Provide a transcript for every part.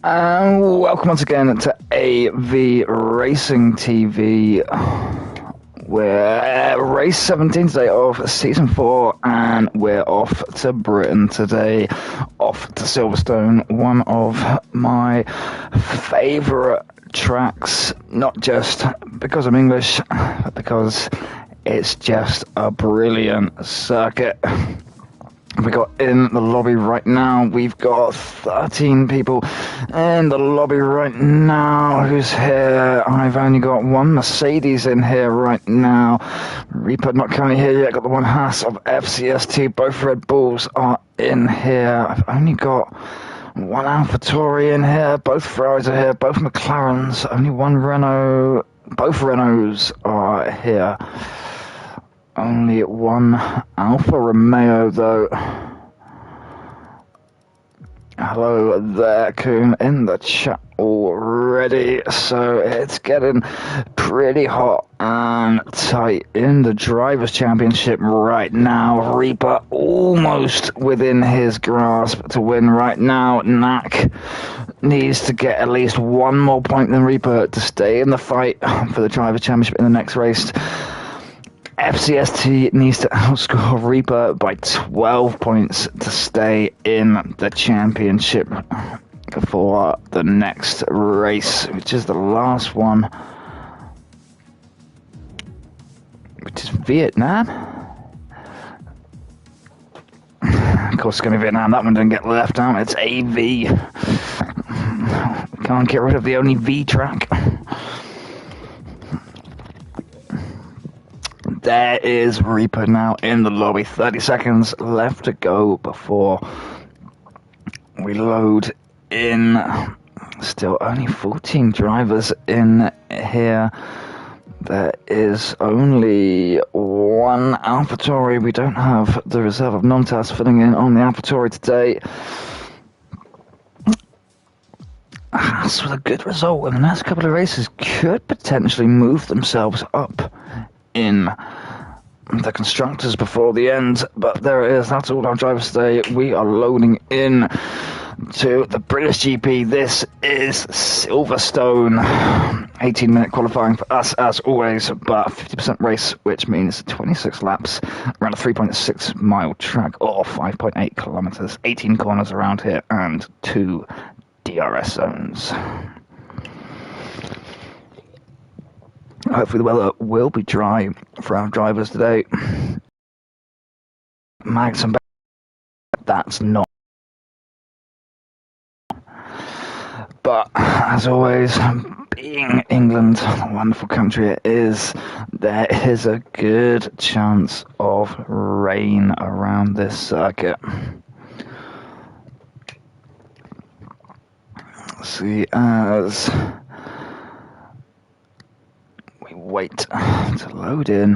And welcome once again to AV Racing TV. We're race 17 today of season 4, and we're off to Britain today, off to Silverstone, one of my favourite tracks, not just because I'm English, but because it's just a brilliant circuit. We got in the lobby right now. We've got 13 people in the lobby right now. Who's here? I've only got one Mercedes in here right now. Reaper not currently here yet. Got the one Haas of FCST. Both Red Bulls are in here. I've only got one AlphaTauri in here. Both Ferraris are here. Both McLarens. Only one Renault. Both Renaults are here. Only one Alfa Romeo, though. Hello there, Coon, in the chat already. So it's getting pretty hot and tight in the Drivers' Championship right now. Reaper almost within his grasp to win right now. Knack needs to get at least one more point than Reaper to stay in the fight for the Drivers' Championship in the next race. FCST needs to outscore Reaper by 12 points to stay in the championship for the next race, which is the last one, which is Vietnam. Of course, it's going to be Vietnam. That one didn't get left out. It's AV. Can't get rid of the only V track. There is Reaper now in the lobby. 30 seconds left to go before we load in. Still only 14 drivers in here. There is only one AlphaTauri. We don't have the reserve of non-TAS filling in on the AlphaTauri today. Haas with a good result in the next couple of races could potentially move themselves up in the constructors before the end, but there it is. That's all our drivers today. We are loading in to the British GP. This is Silverstone. 18-minute qualifying for us as always, but 50% race, which means 26 laps around a 3.6 mile track or 5.8 kilometers, 18 corners around here, and 2 DRS zones. Hopefully the weather will be dry for our drivers today. Mags and that's not. But as always, being England, the wonderful country it is, there is a good chance of rain around this circuit. Let's see as wait to load in.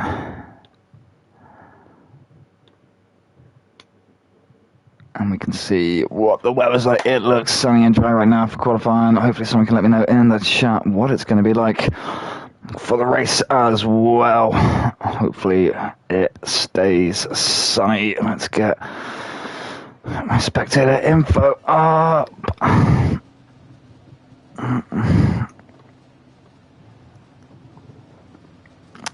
And we can see what the weather's like. It looks sunny and dry right now for qualifying. Hopefully someone can let me know in the chat what it's going to be like for the race as well. Hopefully it stays sunny. Let's get my spectator info up.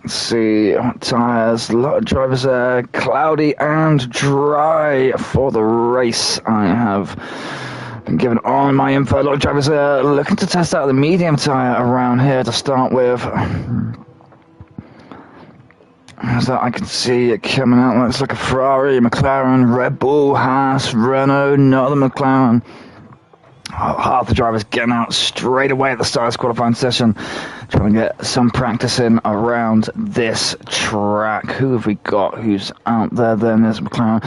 Let's see, tyres, a lot of drivers there, cloudy and dry for the race. I have been given all my info. A lot of drivers there looking to test out the medium tyre around here to start with. As that I can see it coming out, looks like a Ferrari, McLaren, Red Bull, Haas, Renault, another McLaren. Half the drivers getting out straight away at the start of this qualifying session, trying to get some practice in around this track. Who have we got who's out there then? There's McLaren.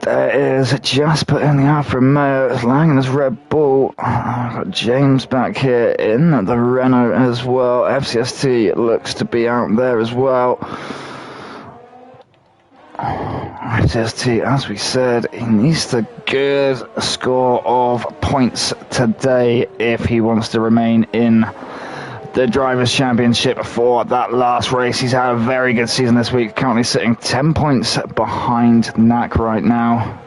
There is Jasper in the Alfa Romeo, Lang in his Red Bull. I've got James back here in the Renault as well. FCST looks to be out there as well. FCST, as we said, he needs to get a score of points today if he wants to remain in the Drivers' Championship for that last race. He's had a very good season this week, currently sitting 10 points behind Knack right now.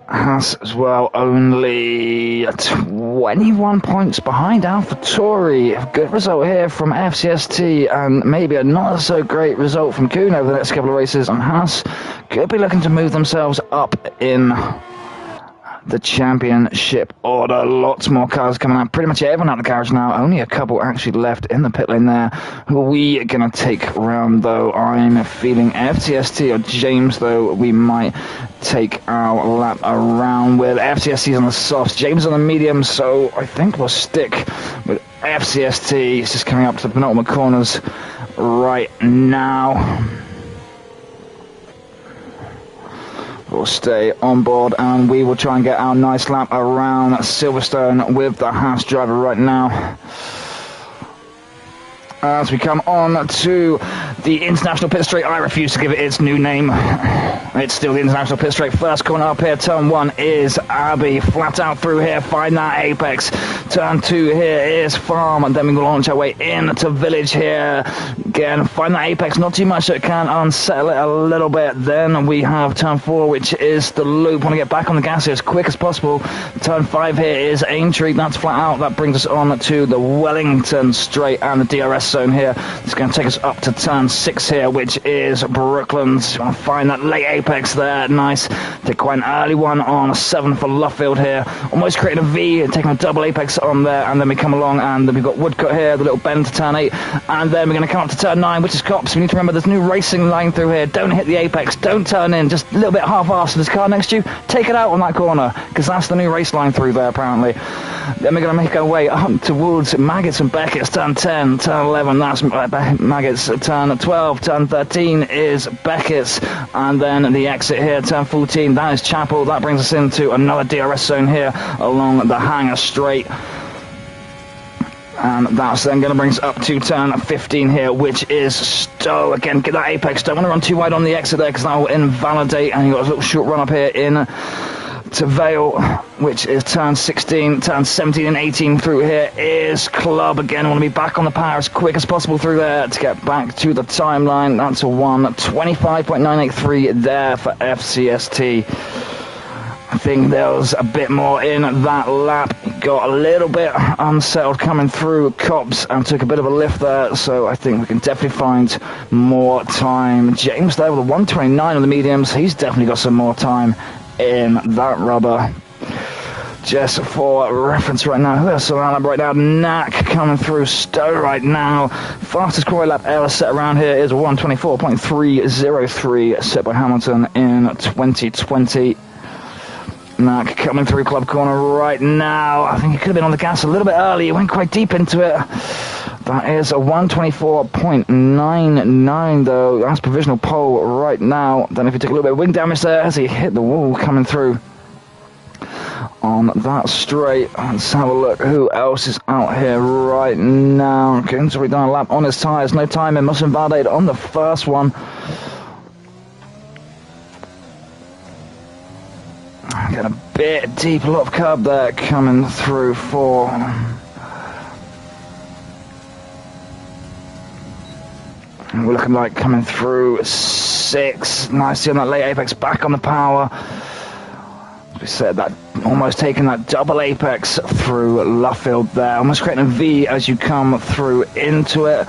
Haas as well, only 21 points behind AlphaTauri. Good result here from FCST, and maybe a not so great result from Kuhn over the next couple of races. And Haas could be looking to move themselves up in the championship order. Lots more cars coming out. Pretty much everyone out of the garage now. Only a couple actually left in the pit lane there. Who are we going to take round, though? I'm feeling FTST or James, though. We might take our lap around with FCST's on the softs, James on the medium, so I think we'll stick with FCST. It's just coming up to the penultimate corners right now. We'll stay on board and we will try and get our nice lap around Silverstone with the Haas driver right now. As we come on to the International Pit Straight, I refuse to give it its new name. It's still the International Pit Straight. First corner up here, turn 1 is Abbey. Flat out through here, find that apex. Turn 2 here is Farm, and then we will launch our way into Village here. Again, find that apex, not too much, so it can unsettle it a little bit. Then we have turn 4, which is the loop. Want to get back on the gas here as quick as possible. Turn 5 here is Aintree. That's flat out. That brings us on to the Wellington Straight and the DRS zone here. It's going to take us up to turn 6 here, which is Brooklands. Want to find that late apex there. Nice. Take quite an early one on 7 for Luffield here. Almost creating a V and taking a double apex on there. And then we come along and then we've got Woodcut here, the little bend to turn 8. And then we're going to come up to turn 9, which is Cops. We need to remember there's new racing line through here. Don't hit the apex. Don't turn in. Just a little bit half-assed. There's a car next to you. Take it out on that corner, because that's the new race line through there, apparently. Then we're going to make our way up towards Maggots and Beckett's. Turn 10, turn 11, that's Maggots. Turn 12, turn 13 is Beckett's. And then the exit here, turn 14, that is Chapel. That brings us into another DRS zone here along the Hangar Straight. And that's then going to bring us up to turn 15 here, which is Stowe. Again, get that apex. Don't want to run too wide on the exit there, because that will invalidate. And you've got a little short run up here in to Vale, which is turn 16, turn 17 and 18 through here is Club. Again, want to be back on the power as quick as possible through there to get back to the timeline. That's a 1:25.983 there for FCST. I think there was a bit more in that lap. Got a little bit unsettled coming through Cops and took a bit of a lift there, so I think we can definitely find more time. James there with a 1:29 on the mediums. He's definitely got some more time in that rubber. Just for reference right now, who else around lap right now? Knack coming through Stowe right now. Fastest quarry lap ever set around here is a 1:24.303 set by Hamilton in 2020. Knack coming through Club Corner right now. I think he could have been on the gas a little bit early. He went quite deep into it. That is a 1:24.99 though. That's provisional pole right now. Then if you take a little bit of wing damage there as he hit the wall coming through on that straight. Let's have a look who else is out here right now. Kinsbury done a lap on his tyres. No timing, must invalidate on the first one. Got a bit deep, a lot of curb there coming through for we're looking like coming through 6. Nicely on that late apex, back on the power. As we said, that almost taking that double apex through Luffield there. Almost creating a V as you come through into it.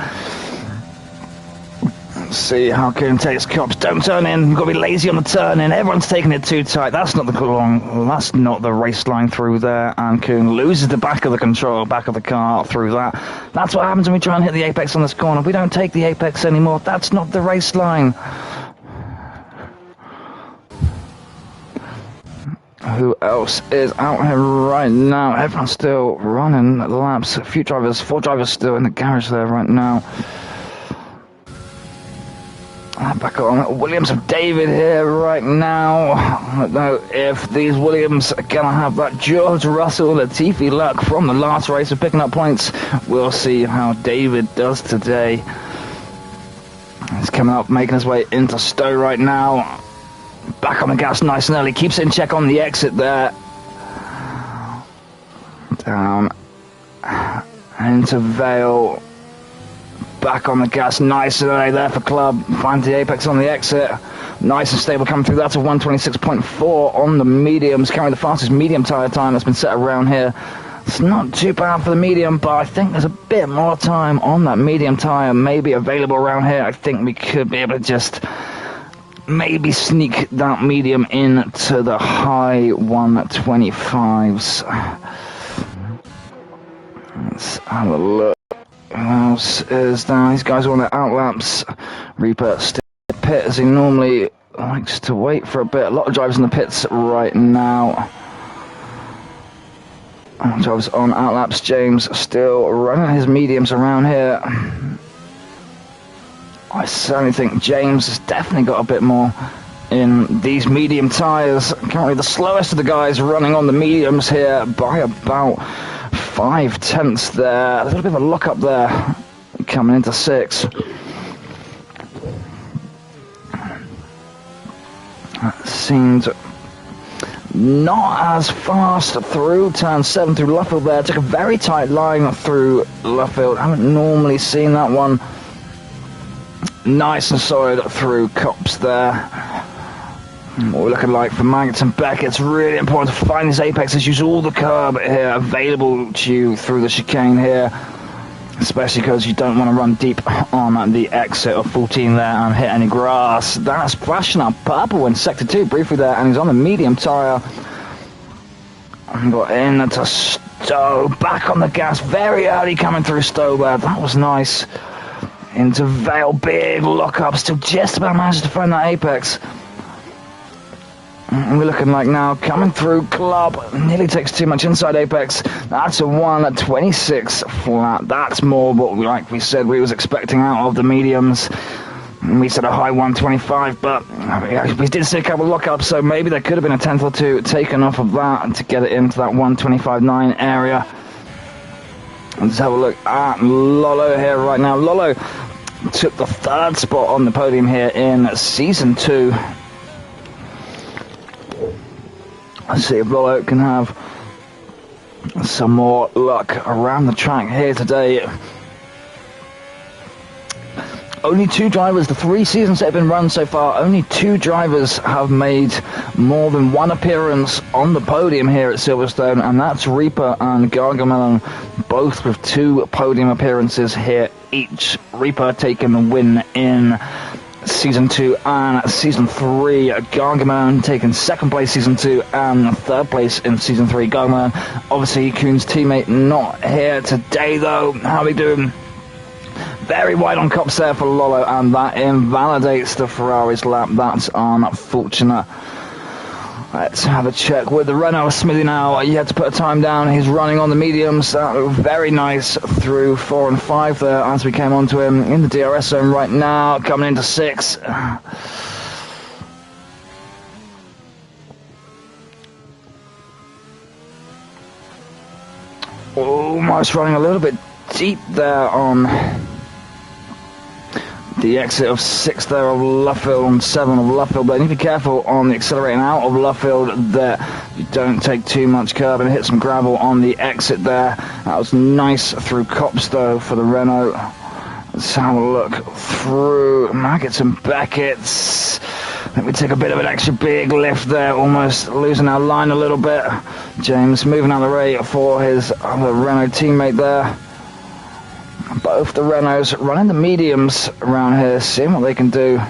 Let's see how Kuhn takes Cops. Don't turn in. You've got to be lazy on the turn in. Everyone's taking it too tight. That's not the race line through there. And Kuhn loses the back of the control, back of the car through that. That's what happens when we try and hit the apex on this corner. We don't take the apex anymore. That's not the race line. Who else is out here right now? Everyone's still running laps. A few drivers, 4 drivers still in the garage there right now. Back on Williams of David here right now. I don't know if these Williams are going to have that George Russell Latifi luck from the last race of picking up points. We'll see how David does today. He's coming up, making his way into Stowe right now. Back on the gas nice and early. Keeps it in check on the exit there. Down into Vale. Back on the gas, nice and early there for Club. Finds the apex on the exit. Nice and stable coming through. That's a 126.4 on the mediums. Carrying the fastest medium tyre time that's been set around here. It's not too bad for the medium, but I think there's a bit more time on that medium tyre maybe available around here. I think we could be able to just maybe sneak that medium into the high 125s. Let's have a look. Who else is down? These guys are on their outlaps. Reaper still in the pit as he normally likes to wait for a bit. A lot of drivers in the pits right now. Drivers on outlaps. James still running his mediums around here. I certainly think James has definitely got a bit more in these medium tyres. Currently the slowest of the guys running on the mediums here by about 5/10 there. A little bit of a lock up there coming into 6. That seemed not as fast through turn 7 through Luffield there. Took a very tight line through Luffield. I haven't normally seen that one. Nice and solid through Cops there. What we're looking like for Maggots and Beck, it's really important to find these apexes, use all the curb here available to you through the chicane here, especially because you don't want to run deep on the exit of 14 there and hit any grass. That's flashing up purple in sector 2 briefly there, and he's on the medium tyre. Got in to Stowe, back on the gas very early coming through Stowe there. That was nice. Into Vale, big lock-up, still just about managed to find that apex. We're looking like now, coming through Club, nearly takes too much inside apex. That's a 126 flat. That's more what, like we said, we was expecting out of the mediums. We said a high 125, but we did see a couple of lockups, so maybe there could have been a tenth or two taken off of that to get it into that 125.9 area. Let's have a look at Lolo here right now. Lolo took the 3rd spot on the podium here in Season 2. Let's see if Lolo can have some more luck around the track here today. Only 2 drivers, the 3 seasons that have been run so far, only 2 drivers have made more than 1 appearance on the podium here at Silverstone, and that's Reaper and Gargamelin, both with 2 podium appearances here each. Reaper taking the win in Season 2 and Season 3. Gargamelin taking 2nd place Season 2 and 3rd place in Season 3. Gargamelin, obviously Kuhn's teammate, not here today though. How are we doing? Very wide on Cops there for Lolo, and that invalidates the Ferrari's lap. That's unfortunate. Let's have a check with the Renault. Smithy now, you had to put a time down. He's running on the mediums. Very nice through 4 and 5 there as we came onto him in the DRS zone right now, coming into 6. Almost running a little bit deep there on the exit of 6 there of Luffield and 7 of Luffield, but you need to be careful on the accelerating out of Luffield that you don't take too much curb and hit some gravel on the exit there. That was nice through Cops though for the Renault. Let's have a look through Maggots and Beckett's. I think we take a bit of an extra big lift there, almost losing our line a little bit. James moving out of the way for his other Renault teammate there. Both the Renaults running the mediums around here, seeing what they can do.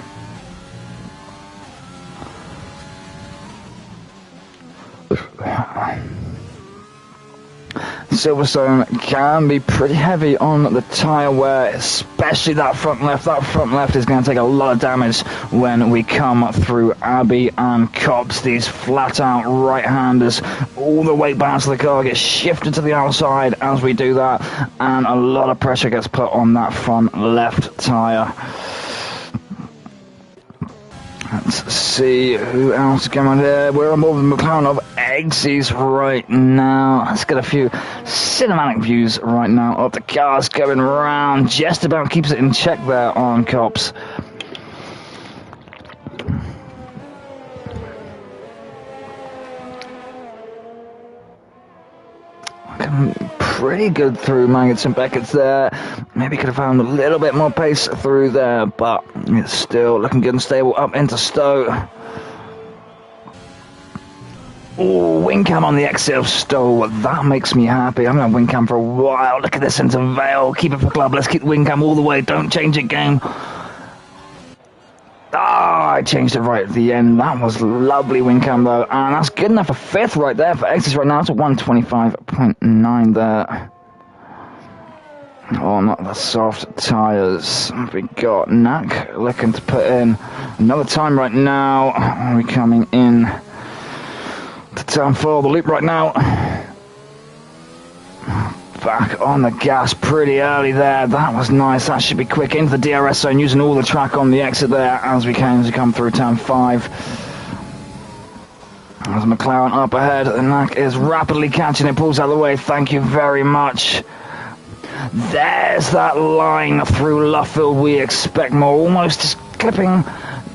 Silverstone can be pretty heavy on the tyre wear, especially that front left. That front left is going to take a lot of damage when we come through Abbey and Cops. These flat out right-handers, all the weight balance of the car gets shifted to the outside as we do that, and a lot of pressure gets put on that front left tyre. Let's see who else is coming here. We're on board with McLaren of X's right now. Let's get a few cinematic views right now of the cars going around. Just about keeps it in check there on Cops. I can pretty good through Maggots and Beckett's there. Maybe could have found a little bit more pace through there, but it's still looking good and stable up into Stowe. Oh, wing cam on the exit of Stowe. That makes me happy. I haven't had wing cam for a while. Look at this into Vale. Keep it for club. Let's keep the wing cam all the way. Don't change it, game. I changed it right at the end. That was lovely wing cam though. And that's good enough for 5th right there for Xz right now. It's a 125.9 there. Oh, not the soft tyres. We got Knack looking to put in another time right now. Are we coming in to turn 4, the loop right now? Back on the gas pretty early there. That was nice. That should be quick into the DRS zone, using all the track on the exit there as we come through turn 5. As McLaren up ahead, and Knack is rapidly catching it, pulls out of the way. Thank you very much. There's that line through Luffield. We expect more, almost just clipping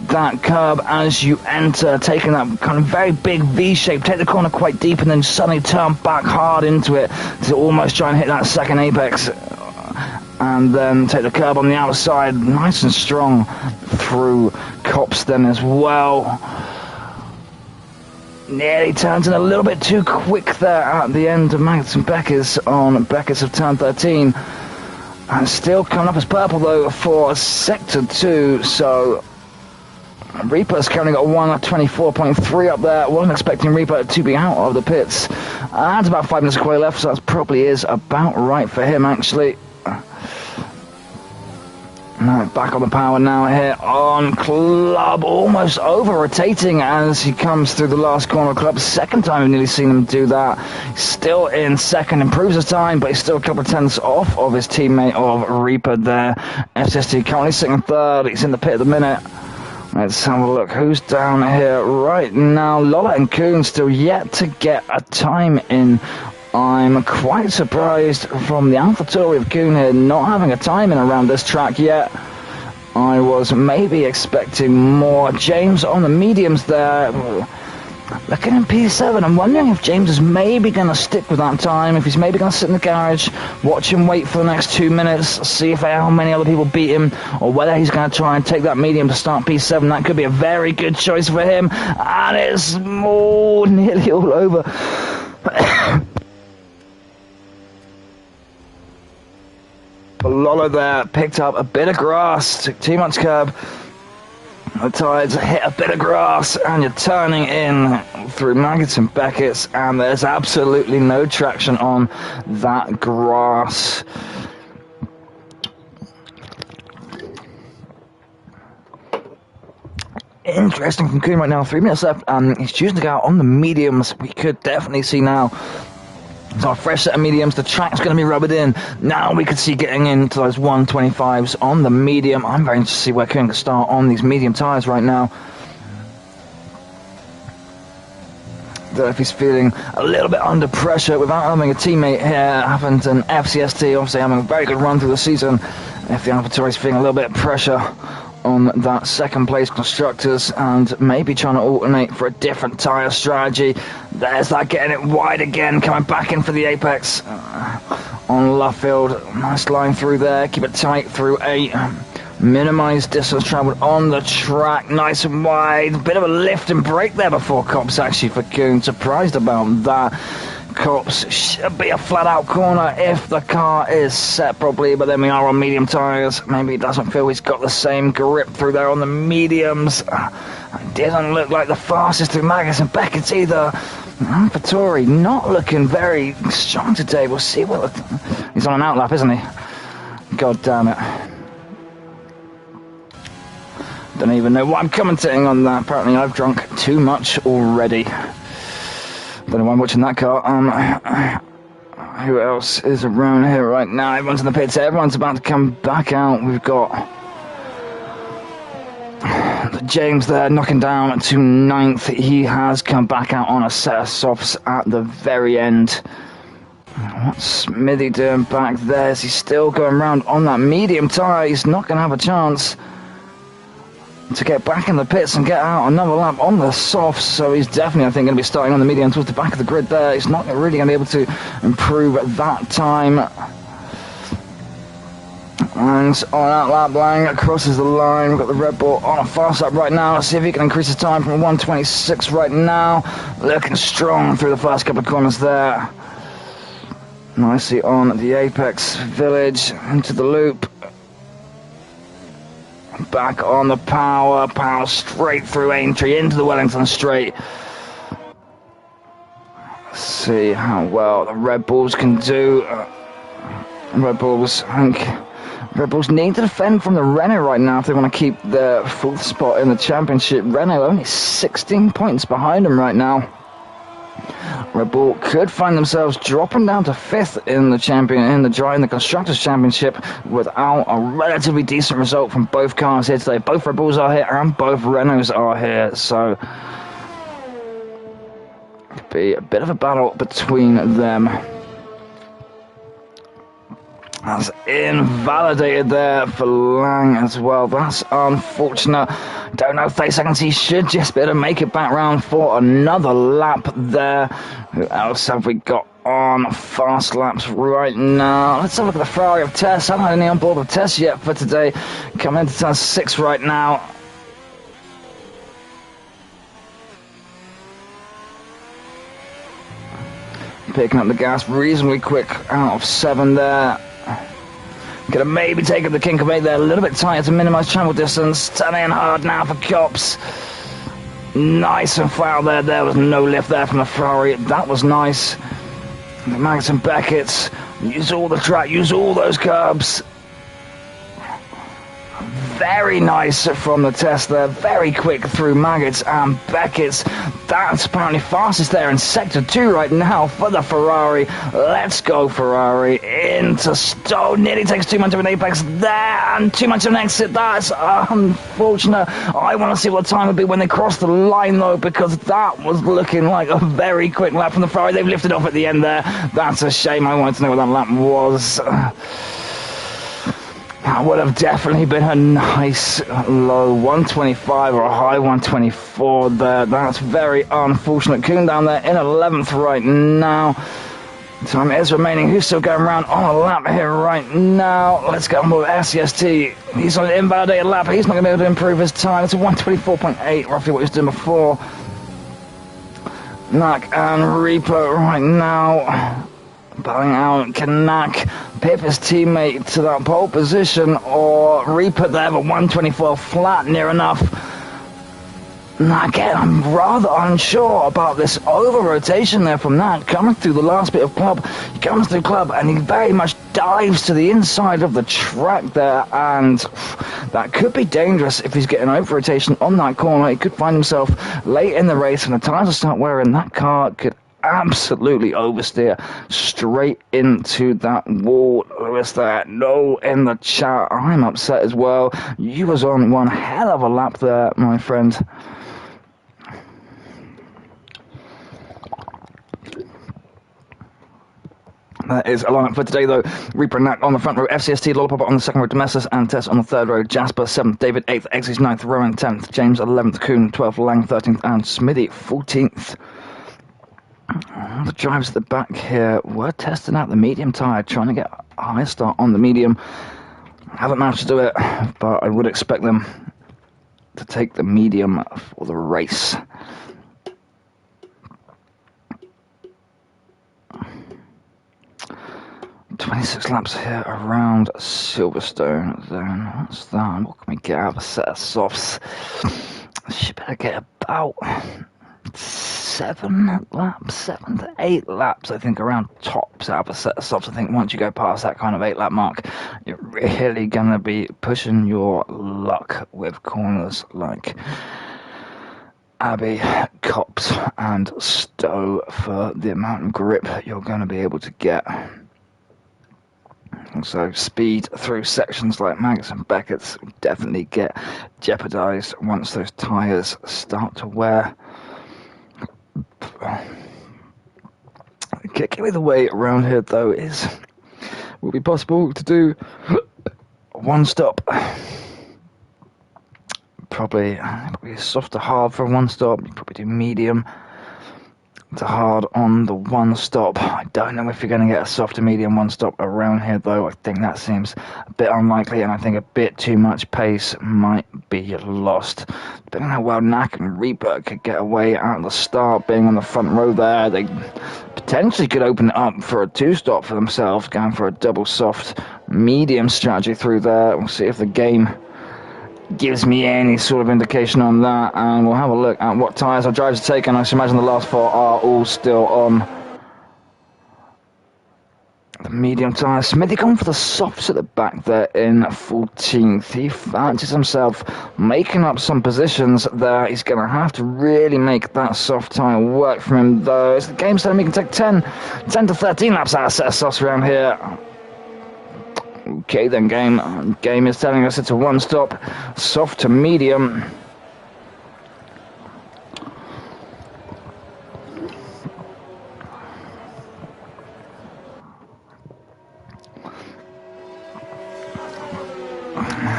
that curb as you enter, taking that kind of very big V shape, take the corner quite deep and then suddenly turn back hard into it to almost try and hit that second apex, and then take the curb on the outside nice and strong through Copston as well. Nearly turns in a little bit too quick there at the end of Maggots and Beckett's on Beckett's of turn 13, and still coming up as purple though for sector 2. So Reaper's currently got 124.3 up there. Wasn't expecting Reaper to be out of the pits. And about 5 minutes of quali left, so that probably is about right for him actually. No, back on the power now here on Club, almost over-rotating as he comes through the last corner of Club. Second time we've nearly seen him do that. He's still in second, improves his time, but he's still a couple of tenths off of his teammate of Reaper there. FCST currently sitting in 3rd, he's in the pit at the minute. Let's have a look who's down here right now. Lolla and Kuhn still yet to get a time in. I'm quite surprised from the AlphaTauri of Kuhn here not having a time in around this track yet. I was maybe expecting more. James on the mediums there. Looking in P7, I'm wondering if James is maybe going to stick with that time, if he's maybe going to sit in the garage, watch him wait for the next 2 minutes, see if how many other people beat him, or whether he's going to try and take that medium to start P7. That could be a very good choice for him, and it's nearly all over. Lolla there picked up a bit of grass, took too much curb. The tyres hit a bit of grass and you're turning in through Maggots and Beckett's, and there's absolutely no traction on that grass. Interesting from Kuhn right now, 3 minutes left, and he's choosing to go out on the mediums. We could definitely see now so a fresh set of mediums, the track's going to be rubbered in. Now we could see getting into those 125s on the medium. I'm very interested to see where Kuhn can start on these medium tyres right now. If he's feeling a little bit under pressure without having a teammate here, having an FCST, obviously having a very good run through the season. If the AlphaTauri is feeling a little bit of pressure on that second place constructors and maybe trying to alternate for a different tyre strategy. There's that, getting it wide again, coming back in for the apex on Luffield. Nice line through there, keep it tight through 8. Minimise distance travelled on the track, nice and wide. Bit of a lift and brake there before Cops actually for Kuhn. Surprised about that. Cops should be a flat out corner if the car is set properly, but then we are on medium tyres. Maybe it doesn't feel he's got the same grip through there on the mediums. It doesn't look like the fastest through Maggots and Beckett's either. AlphaTauri not looking very strong today. We'll see what he's on an outlap, isn't he? God damn it. Don't even know what I'm commentating on that. Apparently I've drunk too much already. Don't know why I'm watching that car. Who else is around here right now? Everyone's in the pits. Everyone's about to come back out. We've got James there knocking down to 9th. He has come back out on a set of softs at the very end. What's Smithy doing back there? Is he still going around on that medium tyre? He's not going to have a chance. to get back in the pits and get out another lap on the softs, so he's definitely, I think, going to be starting on the medium towards the back of the grid there. He's not really going to be able to improve that time. And on that lap, Lang crosses the line. We've got the Red Bull on a fast lap right now. Let's see if he can increase his time from 1:26 right now. Looking strong through the first couple of corners there. Nicely on the Apex Village, into the loop. Back on the power straight through Aintree into the Wellington Straight. Let's see how well the Red Bulls can do. Red Bulls need to defend from the Renault right now if they want to keep their fourth spot in the championship. Renault only 16 points behind them right now. Red Bull could find themselves dropping down to 5th in the Constructors' Championship without a relatively decent result from both cars here today. Both Red Bulls are here and both Renaults are here, so could be a bit of a battle between them. That's invalidated there for Lang as well. That's unfortunate. Don't know, 30 seconds. He should just be able to make it back round for another lap there. Who else have we got on fast laps right now? Let's have a look at the Ferrari of Tess. Haven't had any on board of Tess yet for today. Coming into turn 6 right now. Picking up the gas reasonably quick out of 7 there. Gonna maybe take up the kink of 8 there, a little bit tighter to minimise travel distance. Turning in hard now for Cops. Nice and foul there. There was no lift there from the Ferrari. That was nice. The Maggots and Beckett. Use all the track, use all those curbs. Very nice from the test there. Very quick through Maggots and Beckett's. That's apparently fastest there in Sector 2 right now for the Ferrari. Let's go, Ferrari. Into Stone. Nearly takes too much of an apex there and too much of an exit. That's unfortunate. I want to see what the time would be when they cross the line, though, because that was looking like a very quick lap from the Ferrari. They've lifted off at the end there. That's a shame. I wanted to know what that lap was. That would have definitely been a nice low 125 or a high 124 there. That's very unfortunate. Kuhn down there in 11th right now. Time is remaining. Who's still going around on a lap here right now? Let's get on board SCST. He's on an invalidated lap. He's not going to be able to improve his time. It's a 124.8, roughly what he was doing before. Knack and Reaper right now. Bowing out, can Knack pip his teammate to that pole position, or Reaper there, but 124 flat, near enough. Now again, I'm rather unsure about this over-rotation there from Knack, coming through the last bit of club. He comes through club, and he very much dives to the inside of the track there, and that could be dangerous if he's getting over-rotation on that corner. He could find himself late in the race, and the tires will start wearing. That car could absolutely oversteer straight into that wall. Lewis there, no in the chat. I'm upset as well. You was on one hell of a lap there, my friend. That is a lineup for today, though. Reaper and Knack on the front row, FCST, Lollopuppa on the second row, Domestos and Tess on the third row, Jasper 7th, David 8th, Xz 9th, Rowan 10th, James 11th, Kuhn 12th, Lang 13th, and Smithy 14th. The drivers at the back here were testing out the medium tyre, trying to get a high start on the medium. Haven't managed to do it, but I would expect them to take the medium for the race. "26 laps here around Silverstone, then. What's that? What can we get out of a set of softs? Should better get about 7 to 8 laps, I think, around tops out of a set of softs. I think once you go past that kind of 8-lap mark, you're really going to be pushing your luck with corners like Abbey, Cops, and Stowe for the amount of grip you're going to be able to get. So speed through sections like Maggots and Beckett's definitely get jeopardised once those tyres start to wear. Kicking me the way around here, though, will be possible to do one stop probably soft to hard for a one stop. You probably do medium to hard on the one stop. I don't know if you're going to get a soft to medium one stop around here though. I think that seems a bit unlikely, and I think a bit too much pace might be lost. Depending on how well Knack and Reaper could get away at the start, being on the front row there, they potentially could open it up for a two stop for themselves, going for a double soft medium strategy through there. We'll see if the game gives me any sort of indication on that, and we'll have a look at what tyres our drivers are taking. I should imagine the last four are all still on the medium tyres. Smithy going for the softs at the back there in 14th. He fancies himself making up some positions there. He's going to have to really make that soft tyre work for him though. As the game's telling me he can take 10 to 13 laps out of a set of softs around here. Okay then, game is telling us it's a one stop, soft to medium.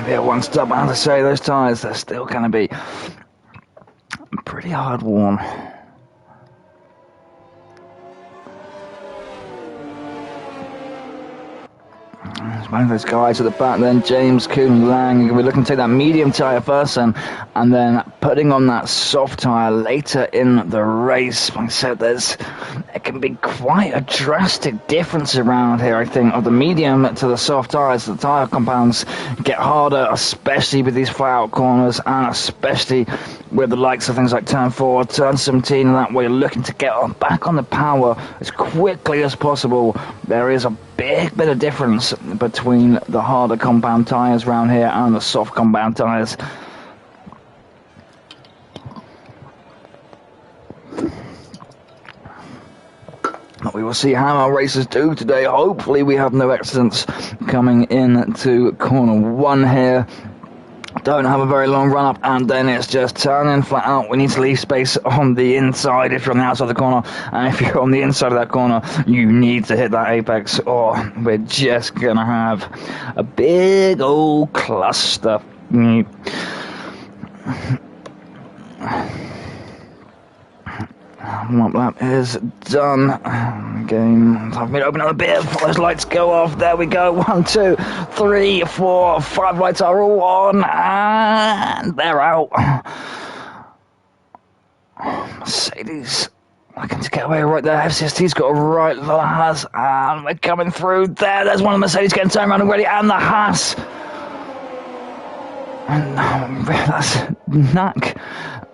Yeah, one stop. I have to say, those tyres, they're still going to be pretty hard worn. One of those guys at the back then, James Kuhn Lang, we're looking to take that medium tyre first and then putting on that soft tyre later in the race. Like I said, it can be quite a drastic difference around here, I think, of the medium to the soft tyres. The tyre compounds get harder, especially with these flat out corners, and especially with the likes of things like turn 4, turn 17, and that way you're looking to get back on the power as quickly as possible. There is a big bit of difference between the harder compound tyres around here and the soft compound tyres. We will see how our racers do today. Hopefully we have no accidents coming into corner 1 here. Don't have a very long run up, and then it's just turning flat out. We need to leave space on the inside if you're on the outside of the corner, and if you're on the inside of that corner, you need to hit that apex, or we're just gonna have a big old cluster. Warm-up lap is done. Game. I've been opening up a bit before those lights go off. There we go. 1, 2, 3, 4, 5 lights are all on, and they're out. Mercedes looking to get away right there. FCST's got a right Haas, and we're coming through there. There's one of the Mercedes getting turned around already, and the Haas. And that's Knack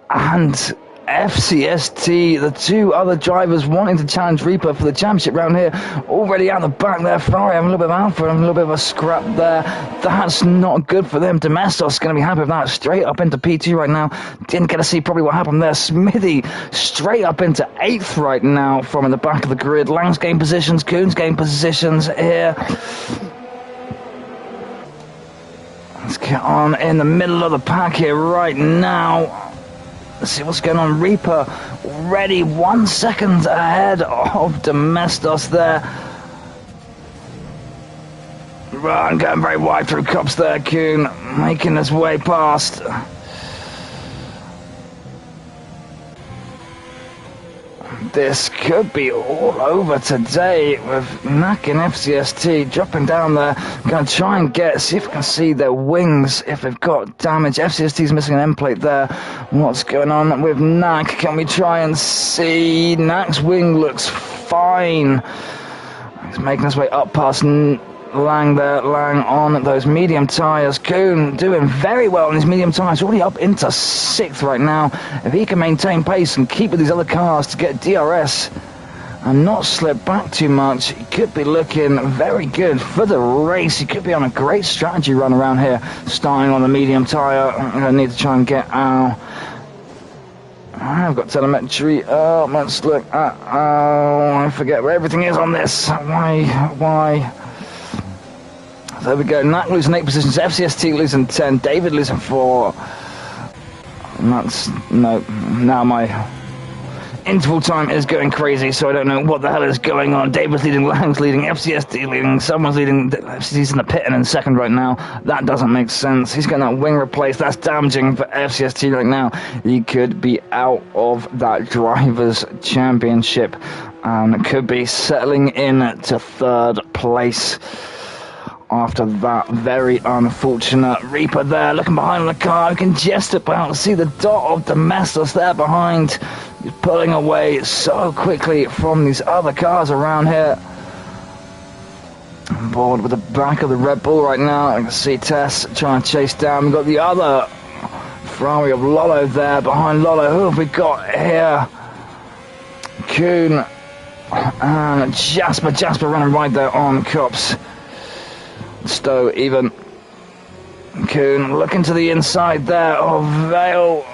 and FCST, the two other drivers wanting to challenge Reaper for the championship round here, already out the back there. Ferrari having a little bit of alpha, having a little bit of a scrap there. That's not good for them. Domestos going to be happy with that. Straight up into P2 right now. Didn't get to see probably what happened there. Smithy straight up into 8th right now from in the back of the grid. Lang's game positions, Kuhn's game positions here. Let's get on in the middle of the pack here right now. Let's see what's going on. Reaper already 1 second ahead of Domestos there. Run, going very wide through cups there, Kuhn, making his way past. This could be all over today with Knack and FCST dropping down there. Going to try and see if we can see their wings, if they've got damage. FCST's missing an end plate there. What's going on with Knack? Can we try and see? Knack's wing looks fine. He's making his way up past Lang there. Lang on those medium tyres. Kuhn doing very well on his medium tyres, already up into 6th right now. If he can maintain pace and keep with these other cars to get DRS and not slip back too much, he could be looking very good for the race. He could be on a great strategy run around here, starting on the medium tyre. I'm going to need to try and get out. I've got telemetry. Oh, let's look at. Oh, I forget where everything is on this. Why? There we go. Knack losing 8 positions. FCST losing 10. David losing 4. And that's no. Now my interval time is going crazy, so I don't know what the hell is going on. David's leading, Lang's leading, FCSD leading, someone's leading, he's in the pit and in second right now. That doesn't make sense. He's getting that wing replaced. That's damaging for FCST right now. He could be out of that Drivers' Championship and could be settling in to third place. After that very unfortunate Reaper there, looking behind the car, you can just about see the dot of Domestos there behind. He's pulling away so quickly from these other cars around here. On board with the back of the Red Bull right now. I can see Tess trying to chase down. We've got the other Ferrari of Lollo there behind Lollo. Who have we got here? Kuhn and Jasper. Jasper running right there on Cops. Stowe even. Kuhn looking to the inside there of Vale.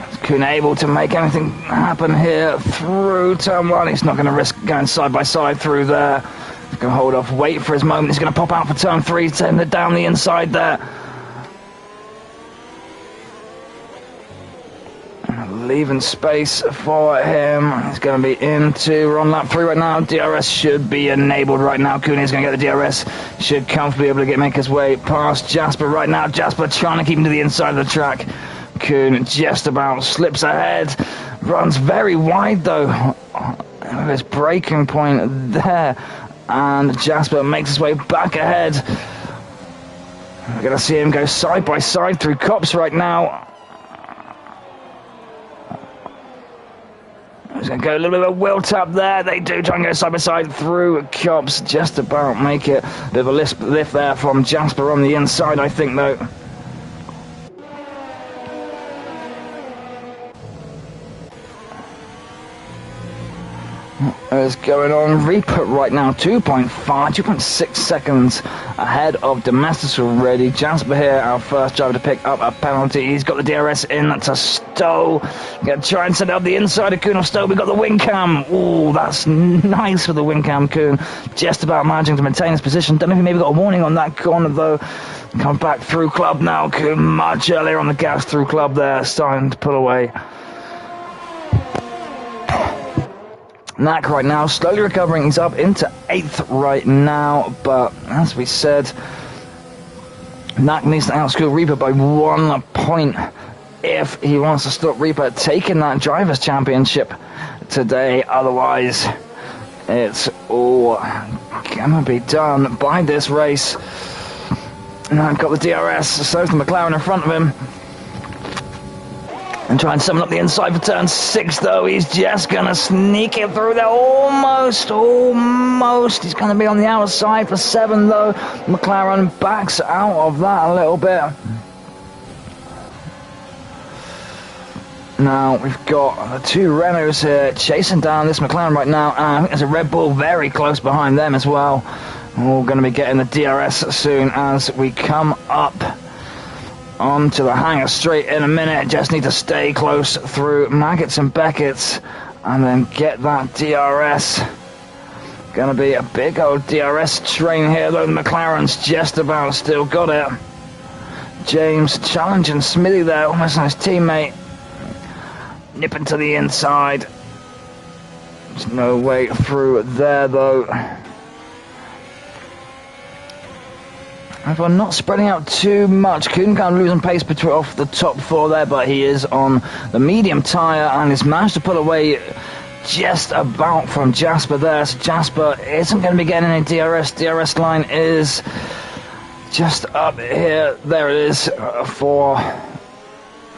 Is Kuhn able to make anything happen here through turn one? He's not going to risk going side by side through there. He's going to hold off, wait for his moment. He's going to pop out for turn three, send it down the inside there. Leaving space for him. He's going to be into. We're on lap 3 right now. DRS should be enabled right now. Kuhn is going to get the DRS. Should comfortably be able to make his way past Jasper right now. Jasper trying to keep him to the inside of the track. Kuhn just about slips ahead. Runs very wide though. His braking point there. And Jasper makes his way back ahead. We're going to see him go side by side through Cops right now. He's going to go a little bit of a wilt up there. They do try and go side by side through Cops. Just about make it. A bit of a lift there from Jasper on the inside, I think, though. What is going on? Reaper right now, 2.6 seconds ahead of Domestos already. Jasper here, our first driver to pick up a penalty. He's got the DRS in to Stowe. Gonna try and set up the inside of Kuhn of Stowe. We've got the wing cam. Ooh, that's nice for the wing cam. Kuhn just about managing to maintain his position. Don't know if he maybe got a warning on that corner though. Come back through club now. Kuhn much earlier on the gas through club there, starting to pull away. Knack right now, slowly recovering. He's up into 8th right now, but as we said, Knack needs to outscore Reaper by 1 point if he wants to stop Reaper taking that Drivers' Championship today. Otherwise, it's all gonna be done by this race. Now got the DRS, so's the McLaren in front of him. And try and summon up the inside for turn 6, though. He's just going to sneak it through there. Almost. He's going to be on the outside for 7, though. McLaren backs out of that a little bit. Now, we've got the 2 Renaults here chasing down this McLaren right now. And I think there's a Red Bull very close behind them as well. We're going to be getting the DRS soon as we come up onto the hangar straight in a minute. Just need to stay close through Maggots and Beckett's and then get that DRS. Gonna be a big old DRS train here though. The McLaren's just about still got it. James challenging Smithy there, almost on his teammate. Nipping to the inside. There's no way through there though. Everyone not spreading out too much. Kuhn kind of losing pace off the top 4 there, but he is on the medium tyre and has managed to pull away just about from Jasper there. So Jasper isn't going to be getting any DRS. DRS line is just up here. There it is for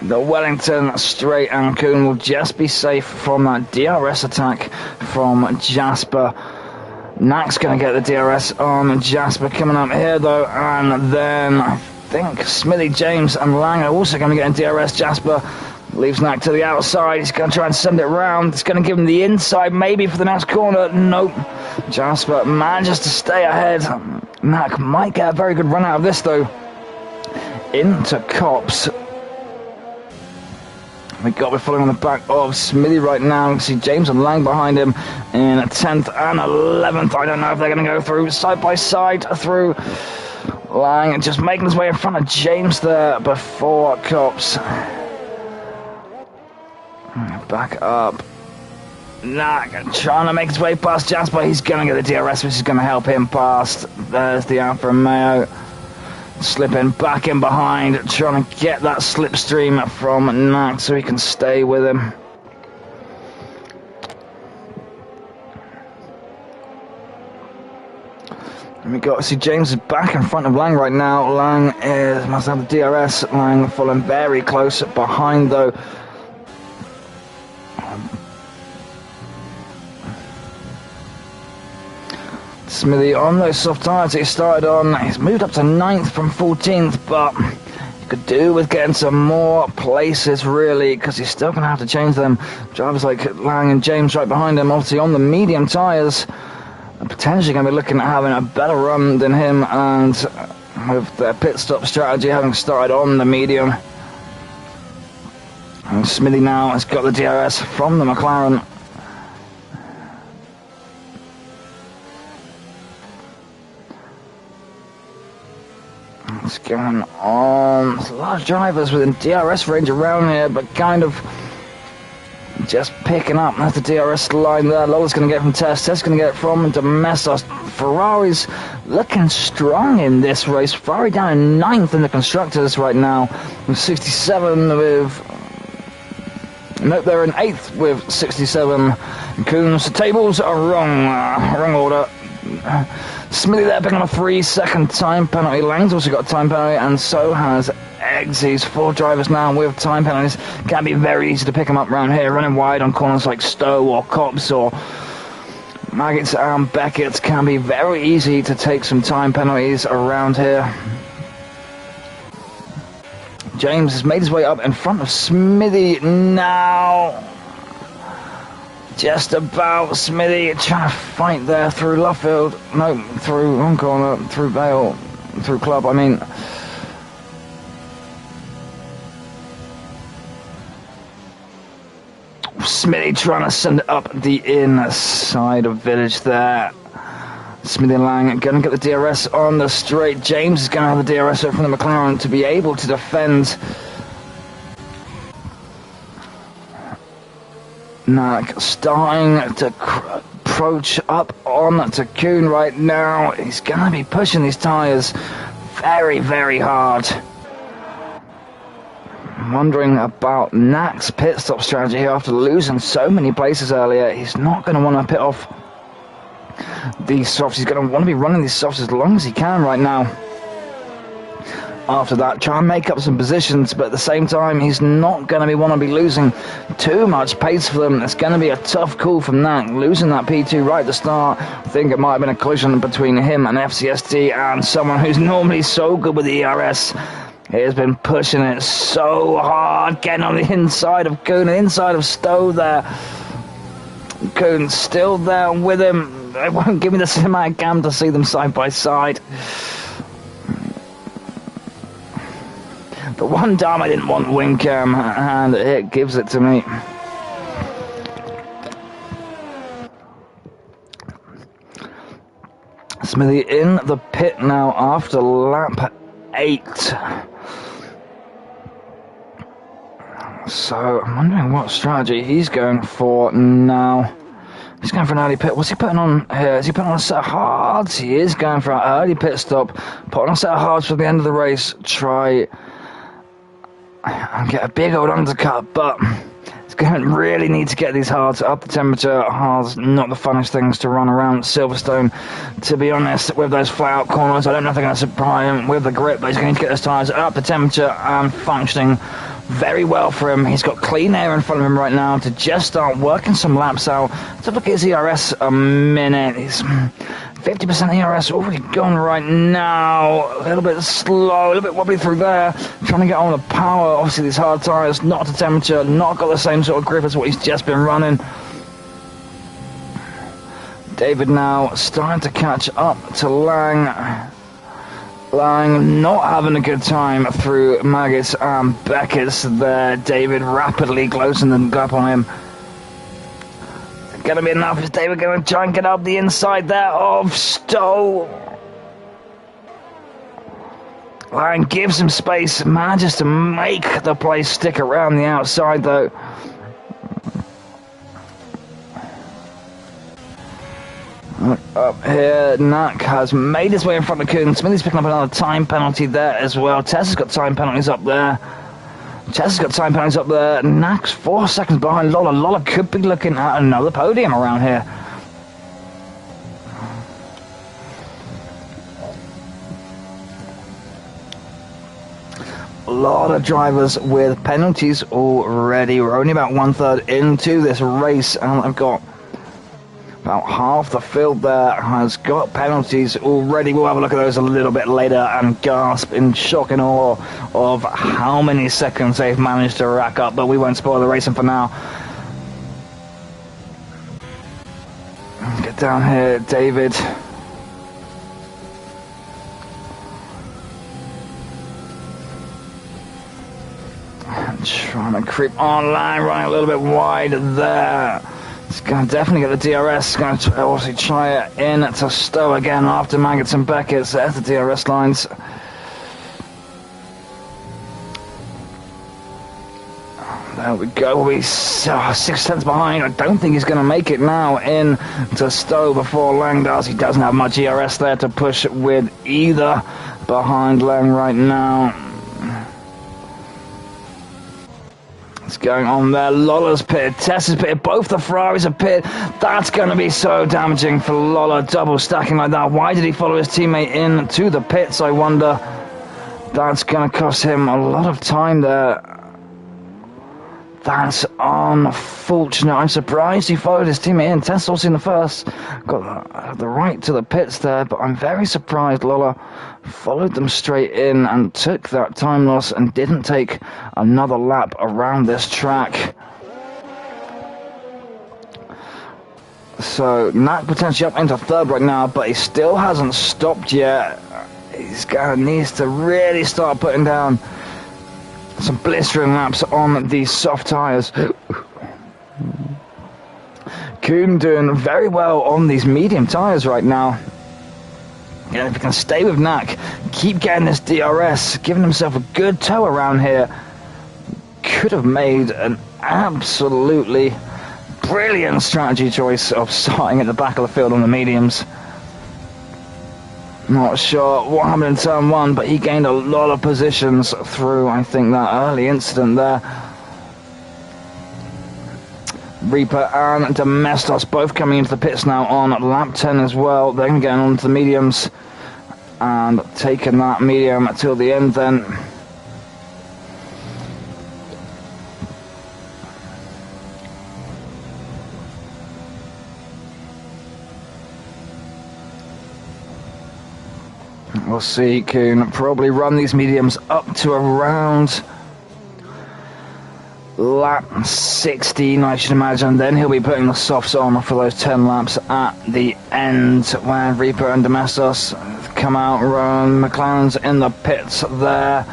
the Wellington straight, and Kuhn will just be safe from that DRS attack from Jasper. Knack's going to get the DRS on Jasper coming up here though, and then I think Smithy, James and Lang are also going to get in DRS. Jasper leaves Knack to the outside. He's going to try and send it round. It's going to give him the inside maybe for the next corner. Nope. Jasper manages to stay ahead. Knack might get a very good run out of this though. Into Cops. We're following on the back of Smithy right now. You can see James and Lang behind him in 10th and 11th. I don't know if they're going to go through side by side through Lang just making his way in front of James there before Cops. Back up. Trying to make his way past Jasper. He's going to get the DRS, which is going to help him past. There's the Alfa Romeo. Slipping back in behind, trying to get that slipstream from Nak so he can stay with him. And we got to see James is back in front of Lang right now. Lang must have the DRS. Lang following very close behind though. Smithy on those soft tyres that he started on. He's moved up to 9th from 14th, but he could do with getting some more places really, because he's still going to have to change them. Drivers like Lang and James right behind him, obviously on the medium tyres, are potentially going to be looking at having a better run than him, and with their pit stop strategy having started on the medium. And Smithy now has got the DRS from the McLaren. What's going on? There's a lot of drivers within DRS range around here, but kind of just picking up. That's the DRS line there. Lola's going to get it from Tess. Tess going to get it from Domestos. Ferrari's looking strong in this race. Ferrari down in 9th in the Constructors right now, with 67 with... Nope, they're in 8th with 67. Coons, the tables are wrong. Wrong order. Smithy there picking up a 3-second time penalty. Lang's also got a time penalty, and so has Eggs. He's 4 drivers now with time penalties. Can be very easy to pick them up around here, running wide on corners like Stowe or Cops or Maggots and Beckett. Can be very easy to take some time penalties around here. James has made his way up in front of Smithy now. Just about. Smithy trying to fight there through Luffield. No, through one corner, through Vale, through Club, I mean. Smithy trying to send it up the inside of Village there. Smithy and Lang going to get the DRS on the straight. James is going to have the DRS from the McLaren to be able to defend. Nak starting to approach up on to Kuhn right now. He's going to be pushing these tyres very, very hard. I'm wondering about Nak's pit stop strategy after losing so many places earlier. He's not going to want to pit off these softs. He's going to want to be running these softs as long as he can right now. After that, try and make up some positions, but at the same time, he's not going to want to be losing too much pace for them. It's going to be a tough call from Nak, losing that P2 right at the start. I think it might have been a collision between him and FCSD and someone who's normally so good with the ERS. He has been pushing it so hard, getting on the inside of Kuhn, inside of Stowe there. Kuhn still there with him. They won't give me the cinematic cam to see them side by side. The one time I didn't want wing cam, and it gives it to me. Smithy in the pit now after lap 8. So I'm wondering what strategy he's going for now. He's going for an early pit. What's he putting on here? Is he putting on a set of hards? He is going for an early pit stop. Putting on a set of hards for the end of the race. Try and get a big old undercut, but it's going to really need to get these hards up the temperature. Hards, not the funnest things to run around Silverstone, to be honest, with those flat out corners. I don't know if they're going to supply him with the grip, but he's going to get those tyres up the temperature and functioning very well for him. He's got clean air in front of him right now to just start working some laps out. Let's look at his ERS a minute. He's 50% ERS already gone right now. A little bit slow, a little bit wobbly through there. Trying to get on the power. Obviously these hard tyres, not to temperature, not got the same sort of grip as what he's just been running. David now starting to catch up to Lang. Lang not having a good time through Maggots and Beckett's there. David rapidly closing the gap on him. Gonna be enough. Is David gonna try and get up the inside there of Stowe? Lang gives him space, manages to make the place stick around the outside though. Up here, Knack has made his way in front of Kuhn. Smithy's picking up another time penalty there as well. Tess has got time penalties up there. Chess has got time penalties up there. Knack's 4 seconds behind Lolla. Lolla could be looking at another podium around here. A lot of drivers with penalties already. We're only about 1/3 into this race, and I've got about half the field there has got penalties already. We'll have a look at those a little bit later and gasp in shock and awe of how many seconds they've managed to rack up, but we won't spoil the racing for now. Get down here, David. Trying to creep on line, running a little bit wide there. It's going to definitely get the DRS. Going to obviously try it in to Stowe again after Maggots and Beckett. There's the DRS lines. There we go. We'll be 6 tenths behind. I don't think he's going to make it now in to Stowe before Lang does. He doesn't have much ERS there to push with either behind Lang right now. What's going on there? Lolla's pitted, Tess is pitted, both the Ferraris are pitted. That's going to be so damaging for Lolla, double stacking like that. Why did he follow his teammate in to the pits, I wonder? That's going to cost him a lot of time there. That's unfortunate. I'm surprised he followed his teammate in. Tess also in the first. Got the right to the pits there, but I'm very surprised Lolla followed them straight in and took that time loss and didn't take another lap around this track. So Knack potentially up into third right now, but he still hasn't stopped yet. He's needs to really start putting down some blistering laps on these soft tyres. Kuhn doing very well on these medium tyres right now. And if he can stay with Knack, keep getting this DRS, giving himself a good tow around here, could have made an absolutely brilliant strategy choice of starting at the back of the field on the mediums. Not sure what happened in turn one, but he gained a lot of positions through, I think, that early incident there. Reaper and Domestos both coming into the pits now on lap 10 as well. They're going to get on to the mediums and taking that medium till the end then. We'll see. Kuhn probably run these mediums up to around lap 16, I should imagine. Then he'll be putting the softs on for those 10 laps at the end when Reaper and Domestos come out. Rowan McLaren's in the pits there.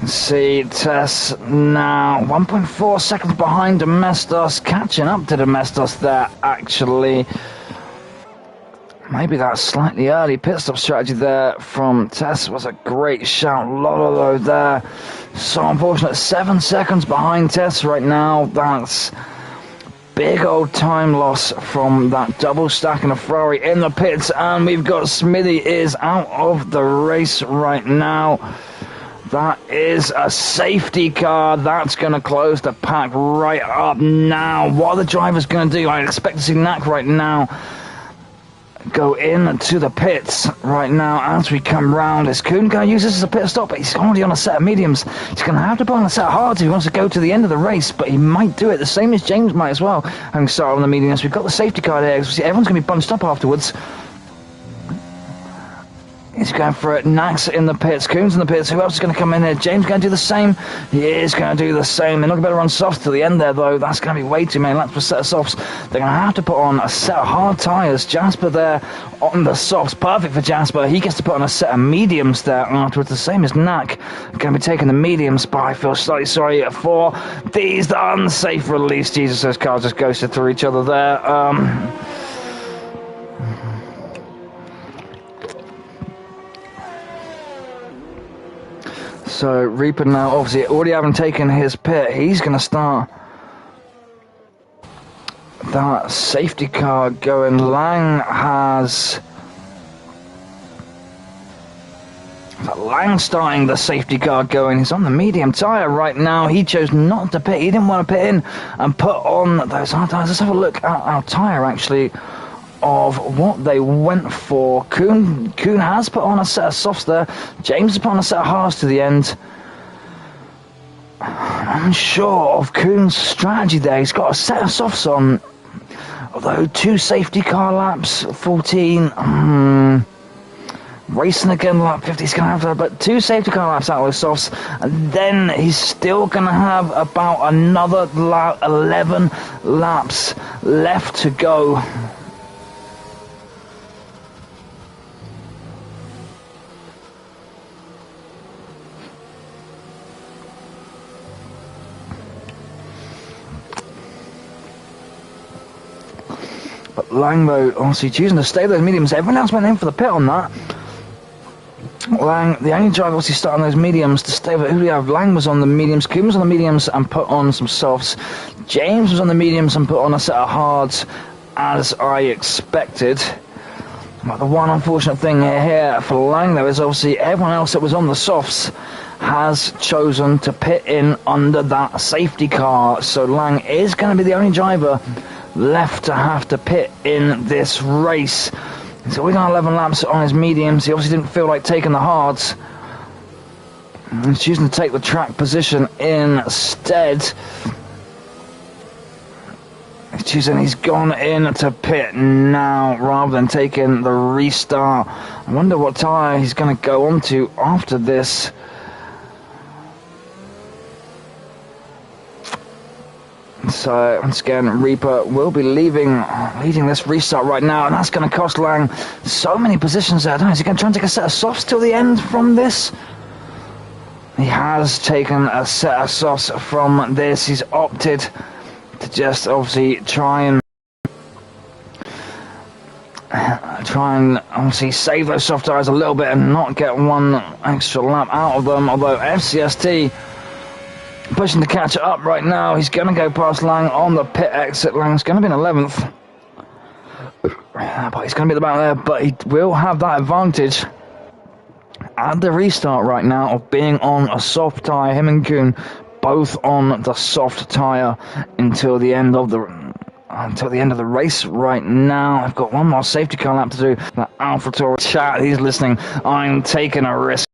See Tess now 1.4 seconds behind Domestos, catching up to Domestos there actually. Maybe that slightly early pit stop strategy there from Tess was a great shout. Lolla though there, so unfortunate. 7 seconds behind Tess right now. That's big old time loss from that double stack and a Ferrari in the pits, and we've got Smithy is out of the race right now. That is a safety car. That's going to close the pack right up now. What are the drivers going to do? I expect to see Knack right now go in to the pits right now as we come round. Is Kuhn going to use this as a pit stop? But he's already on a set of mediums. He's going to have to put on a set of hards if he wants to go to the end of the race, but he might do it the same as James might as well, having started on the mediums. We've got the safety car there. Everyone's going to be bunched up afterwards. He's going for it. Knack's in the pits. Kuhn's in the pits. Who else is going to come in here? James going to do the same? He is going to do the same. They're not going to be able to run softs to the end there, though. That's going to be way too many laps per set of softs. They're going to have to put on a set of hard tyres. Jasper there on the softs. Perfect for Jasper. He gets to put on a set of mediums there afterwards. The same as Knack. Going to be taking the mediums, but I feel slightly sorry for these unsafe release. Jesus, those cars just ghosted through each other there. So Reaper now, obviously, already having taken his pit, he's going to start that safety car going. Lang starting the safety car going. He's on the medium tyre right now. He chose not to pit. He didn't want to pit in and put on those hard tyres. Let's have a look at our tyre, actually, of what they went for. Kuhn has put on a set of softs there. James has put on a set of hards to the end. I'm unsure of Kuhn's strategy there. He's got a set of softs on, although 2 safety car laps, 14. Racing again, lap 50, he's going to have to, but 2 safety car laps out of those softs, and then he's still going to have about another 11 laps left to go. But Lang, though, obviously choosing to stay with those mediums. Everyone else went in for the pit on that. Lang, the only driver obviously starting those mediums to stay with. Who do we have? Lang was on the mediums, Kuhn was on the mediums and put on some softs. James was on the mediums and put on a set of hards, as I expected. But the one unfortunate thing here for Lang, though, is obviously everyone else that was on the softs has chosen to pit in under that safety car. So Lang is going to be the only driver left to have to pit in this race. So we got 11 laps on his mediums. He obviously didn't feel like taking the hards. He's choosing to take the track position instead. He's gone in to pit now rather than taking the restart. I wonder what tyre he's going to go on to after this. So once again, Reaper will be leading this restart right now, and that's going to cost Lang so many positions there. I don't know, is he going to try and take a set of softs till the end from this? He has taken a set of softs from this. He's opted to just obviously try and obviously save those soft tyres a little bit and not get one extra lap out of them. Although FCST pushing to catch up right now. He's going to go past Lang on the pit exit. Lang's going to be in 11th. But he's going to be at the back there, but he will have that advantage at the restart right now of being on a soft tyre. Him and Kuhn both on the soft tyre until the end of the race right now. I've got one more safety car lap to do. The AlphaTauri chat, he's listening. I'm taking a risk.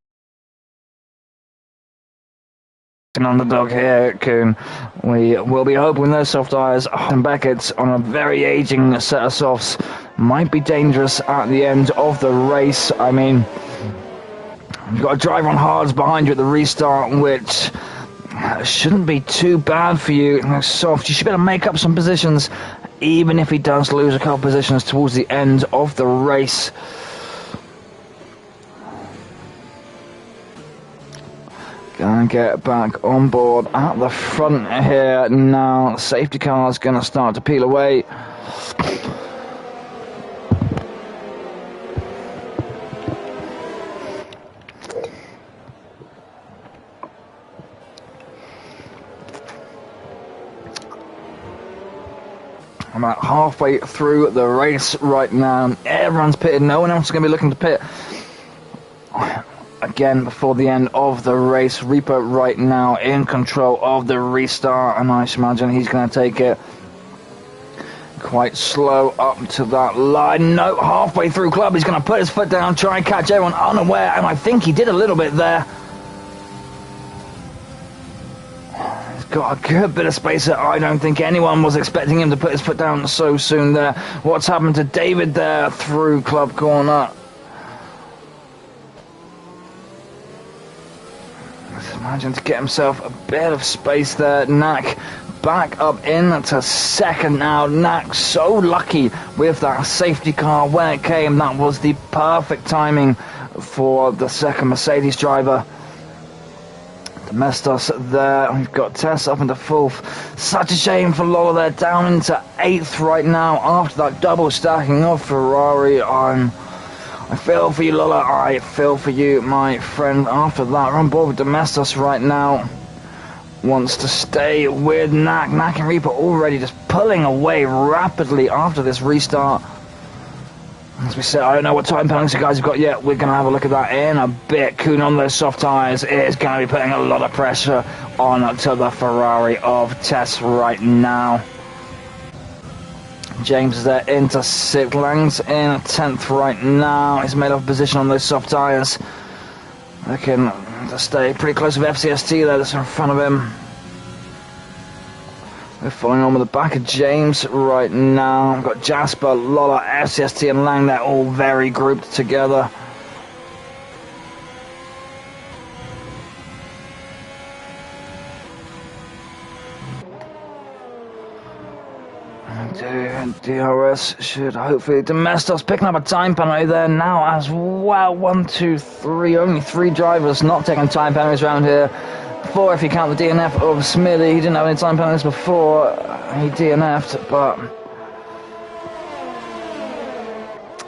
An underdog here, Kuhn. We will be hoping those soft tyres and Beckett's on a very aging set of softs might be dangerous at the end of the race. I mean, you've got a driver on hards behind you at the restart, which shouldn't be too bad for you. Soft, you should be able to make up some positions, even if he does lose a couple positions towards the end of the race. Gonna get back on board at the front here now. Safety car's gonna start to peel away. I'm about halfway through the race right now. Everyone's pitted. No one else is going to be looking to pit again before the end of the race. Reaper right now in control of the restart, and I imagine he's going to take it quite slow up to that line. No, halfway through club, he's going to put his foot down, try and catch everyone unaware, and I think he did a little bit there. Got a good bit of space there. I don't think anyone was expecting him to put his foot down so soon there. What's happened to David there through club corner? Let's imagine to get himself a bit of space there. Knack back up into second now. Knack so lucky with that safety car when it came. That was the perfect timing for the second Mercedes driver. Messed us there. We've got Tess up into fourth. Such a shame for Lola. They're down into eighth right now after that double stacking of Ferrari. I'm I feel for you, Lola. I feel for you, my friend. After that, we're on board with Domestos right now. Wants to stay with Knack. Knack and Reaper already just pulling away rapidly after this restart. As we said, I don't know what time penalties you guys have got yet. We're going to have a look at that in a bit. Kuhn on those soft tyres is going to be putting a lot of pressure on to the Ferrari of Tess right now. James is there into 6th. Lang's in 10th right now. He's made off position on those soft tyres. Looking to stay pretty close with FCST there, that's in front of him. We're following on with the back of James right now. We've got Jasper, Lola, FCST and Lang, they're all very grouped together. DRS should hopefully... Domestos picking up a time penalty there now as well. 1, 2, 3, only 3 drivers not taking time penalties around here. 4 if you count the DNF of Smithy. He didn't have any time penalties before he DNF'd, but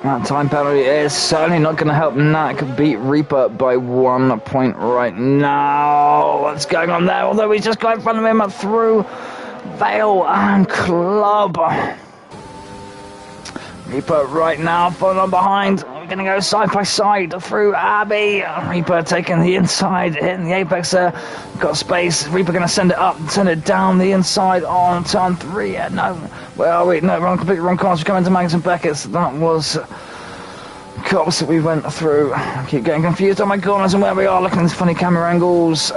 that time penalty is certainly not going to help Knack beat Reaper by 1 point right now. What's going on there? Although he's just got in front of him through Vale and Club. Reaper right now following on behind. We're going to go side by side through Abbey. Reaper taking the inside, hitting the apex there. Got space. Reaper going to send it up, send it down the inside on turn 3. Yeah, no, where are we? No, wrong, completely wrong cars. We're coming to Magnus and Beckett's. That was cops that we went through. I keep getting confused on my corners and where we are. Looking at these funny camera angles.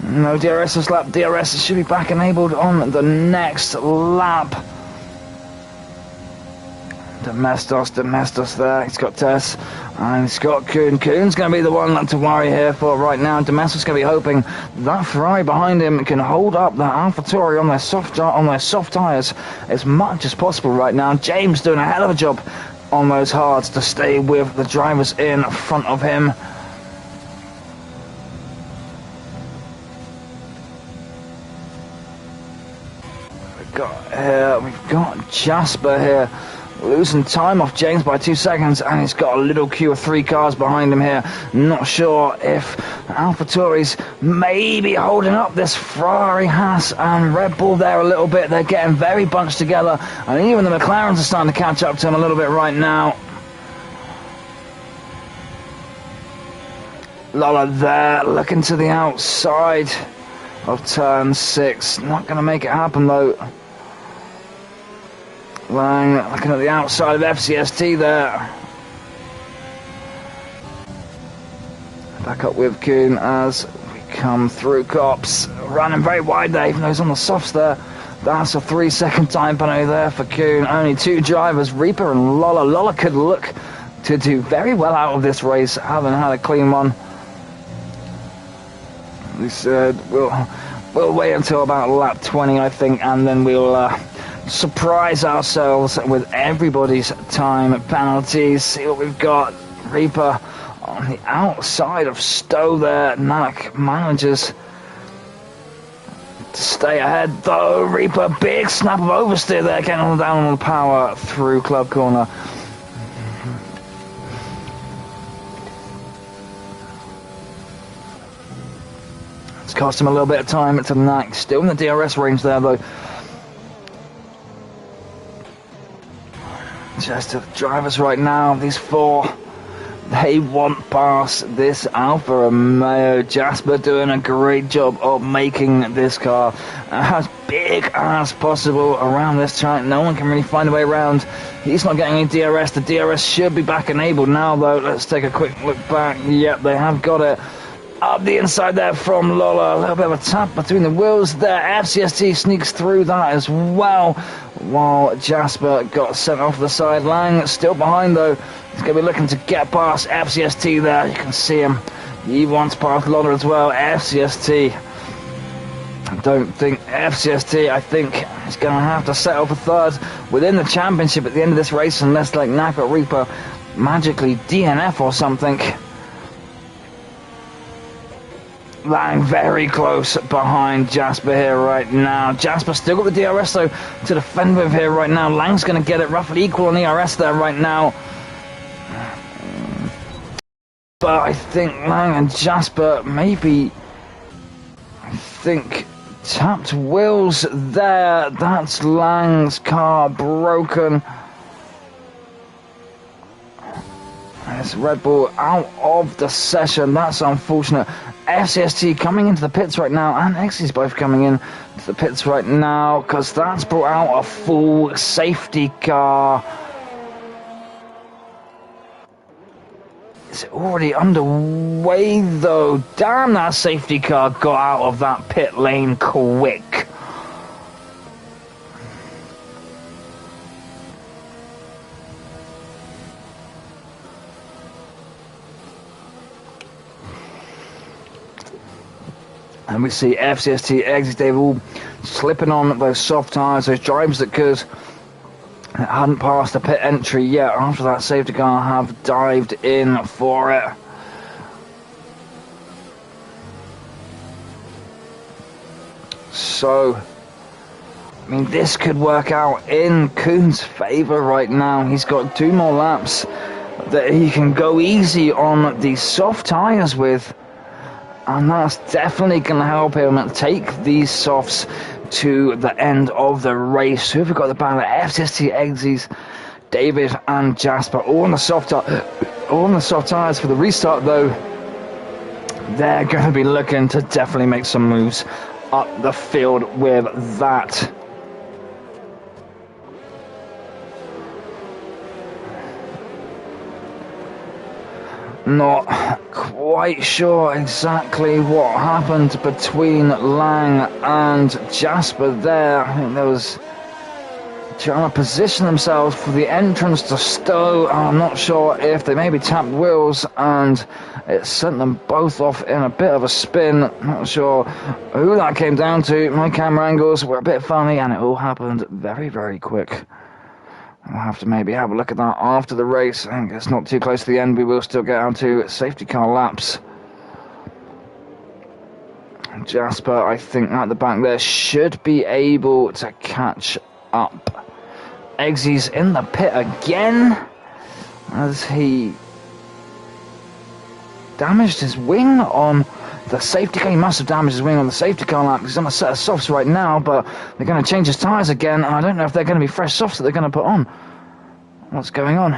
No DRS this lap. DRS should be back enabled on the next lap. Domestos there. He's got Tess and he's got Kuhn. Kuhn's going to be the one to worry here for right now. Domestos going to be hoping that Ferrari behind him can hold up that AlphaTauri on their soft tyres as much as possible right now. James doing a hell of a job on those hards to stay with the drivers in front of him. We've got Jasper here losing time off James by 2 seconds, and he's got a little queue of 3 cars behind him here. Not sure if AlphaTauri's maybe holding up this Ferrari, Haas and Red Bull there a little bit. They're getting very bunched together, and even the McLarens are starting to catch up to him a little bit right now. Lola there, looking to the outside of turn 6. Not going to make it happen though. Lang looking at the outside of FCST there. Back up with Kuhn as we come through cops. Running very wide there, even though he's on the softs there. That's a 3-second time penalty there for Kuhn. Only 2 drivers, Reaper and Lola. Lola could look to do very well out of this race, having had a clean one. We said we'll wait until about lap 20, I think, and then we'll surprise ourselves with everybody's time penalties. See what we've got. Reaper on the outside of Stowe there. Knack manages to stay ahead though. Reaper, big snap of oversteer there, getting on down on the power through club corner. It's cost him a little bit of time to Knack. Still in the DRS range there though. Just the drivers right now, these 4, they want past this Alfa Romeo. Jasper doing a great job of making this car as big as possible around this track. No one can really find a way around. He's not getting any DRS. The DRS should be back enabled now though. Let's take a quick look back. Yep, they have got it. Up the inside there from Lola, a little bit of a tap between the wheels there. FCST sneaks through that as well, while Jasper got sent off the side. Lang still behind though. He's going to be looking to get past FCST there. You can see him. He wants past Lola as well. FCST. I don't think FCST, I think, is going to have to settle for 3rd within the championship at the end of this race, unless like Knack or Reaper magically DNF or something. Lang very close behind Jasper here right now. Jasper still got the DRS though to defend with here right now. Lang's going to get it roughly equal on ERS there right now. but I think Lang and Jasper maybe, I think, tapped wheels there. That's Lang's car broken. It's Red Bull out of the session. That's unfortunate. FCST coming into the pits right now, and Xz both coming in to the pits right now, because that's brought out a full safety car. Is it already underway though? Damn, that safety car got out of that pit lane quick. And we see FCST, Xz, they've all slipping on those soft tyres, those drivers that could, that hadn't passed the pit entry yet after that safety car have dived in for it. So, I mean, this could work out in Koon's favour right now. He's got 2 more laps that he can go easy on these soft tyres with. And that's definitely going to help him take these softs to the end of the race. Who have we got at the back? FCST, Xz, David and Jasper, all on the soft tyres for the restart though. They're going to be looking to definitely make some moves up the field with that. Not quite sure exactly what happened between Lang and Jasper there. I think there was trying to position themselves for the entrance to Stowe. I'm not sure if they maybe tapped wheels and it sent them both off in a bit of a spin. Not sure who that came down to. My camera angles were a bit funny and it all happened very, very quick. We'll have to maybe have a look at that after the race. I think it's not too close to the end. We will still get on to safety car laps. Jasper, I think, at the back there should be able to catch up. Xz in the pit again as he damaged his wing on the safety car. He must have damaged his wing on the safety car lap. He's on a set of softs right now, but they're going to change his tyres again. I don't know if they're going to be fresh softs that they're going to put on. What's going on?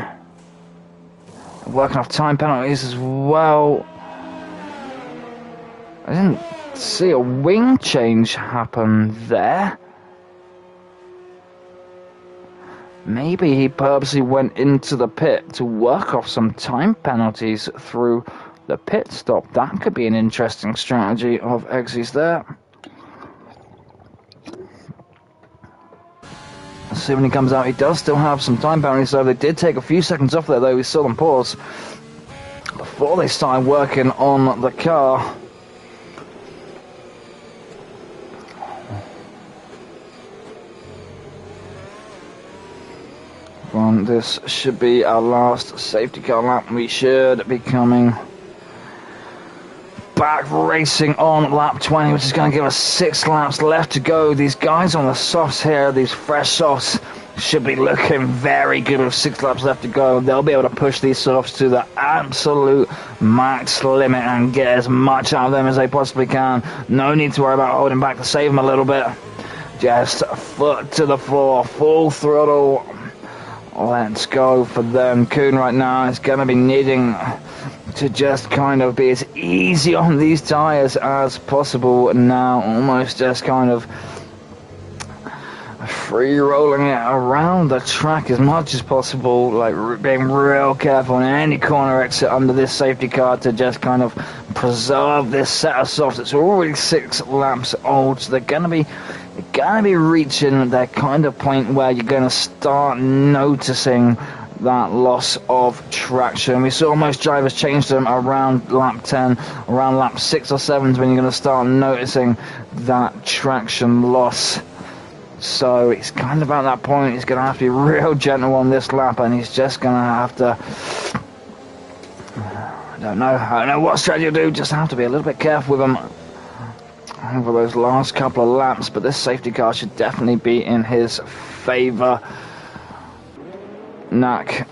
Working off time penalties as well. I didn't see a wing change happen there. Maybe he purposely went into the pit to work off some time penalties through the pit stop. That could be an interesting strategy of Xz there. Let's see when he comes out. He does still have some time penalties, so they did take a few seconds off there though. We saw them pause before they started working on the car. Well, this should be our last safety car lap. We should be coming back racing on lap 20, which is going to give us 6 laps left to go. These guys on the softs here, these fresh softs, should be looking very good with 6 laps left to go. They'll be able to push these softs to the absolute max limit and get as much out of them as they possibly can. No need to worry about holding back to save them a little bit. Just foot to the floor, full throttle. Let's go for them. Koon right now is going to be needing to just kind of be as easy on these tyres as possible now, almost just kind of free rolling it around the track as much as possible, like being real careful on any corner exit under this safety car to just kind of preserve this set of softs. It's already 6 laps old, so they're going to be reaching that kind of point where you're going to start noticing that loss of traction. We saw most drivers change them around lap 10, around lap 6 or 7 is when you're going to start noticing that traction loss. So it's kind of at that point, he's going to have to be real gentle on this lap, and he's just going to have to, I don't know what strategy to do, just have to be a little bit careful with him over those last couple of laps, but this safety car should definitely be in his favour. Knack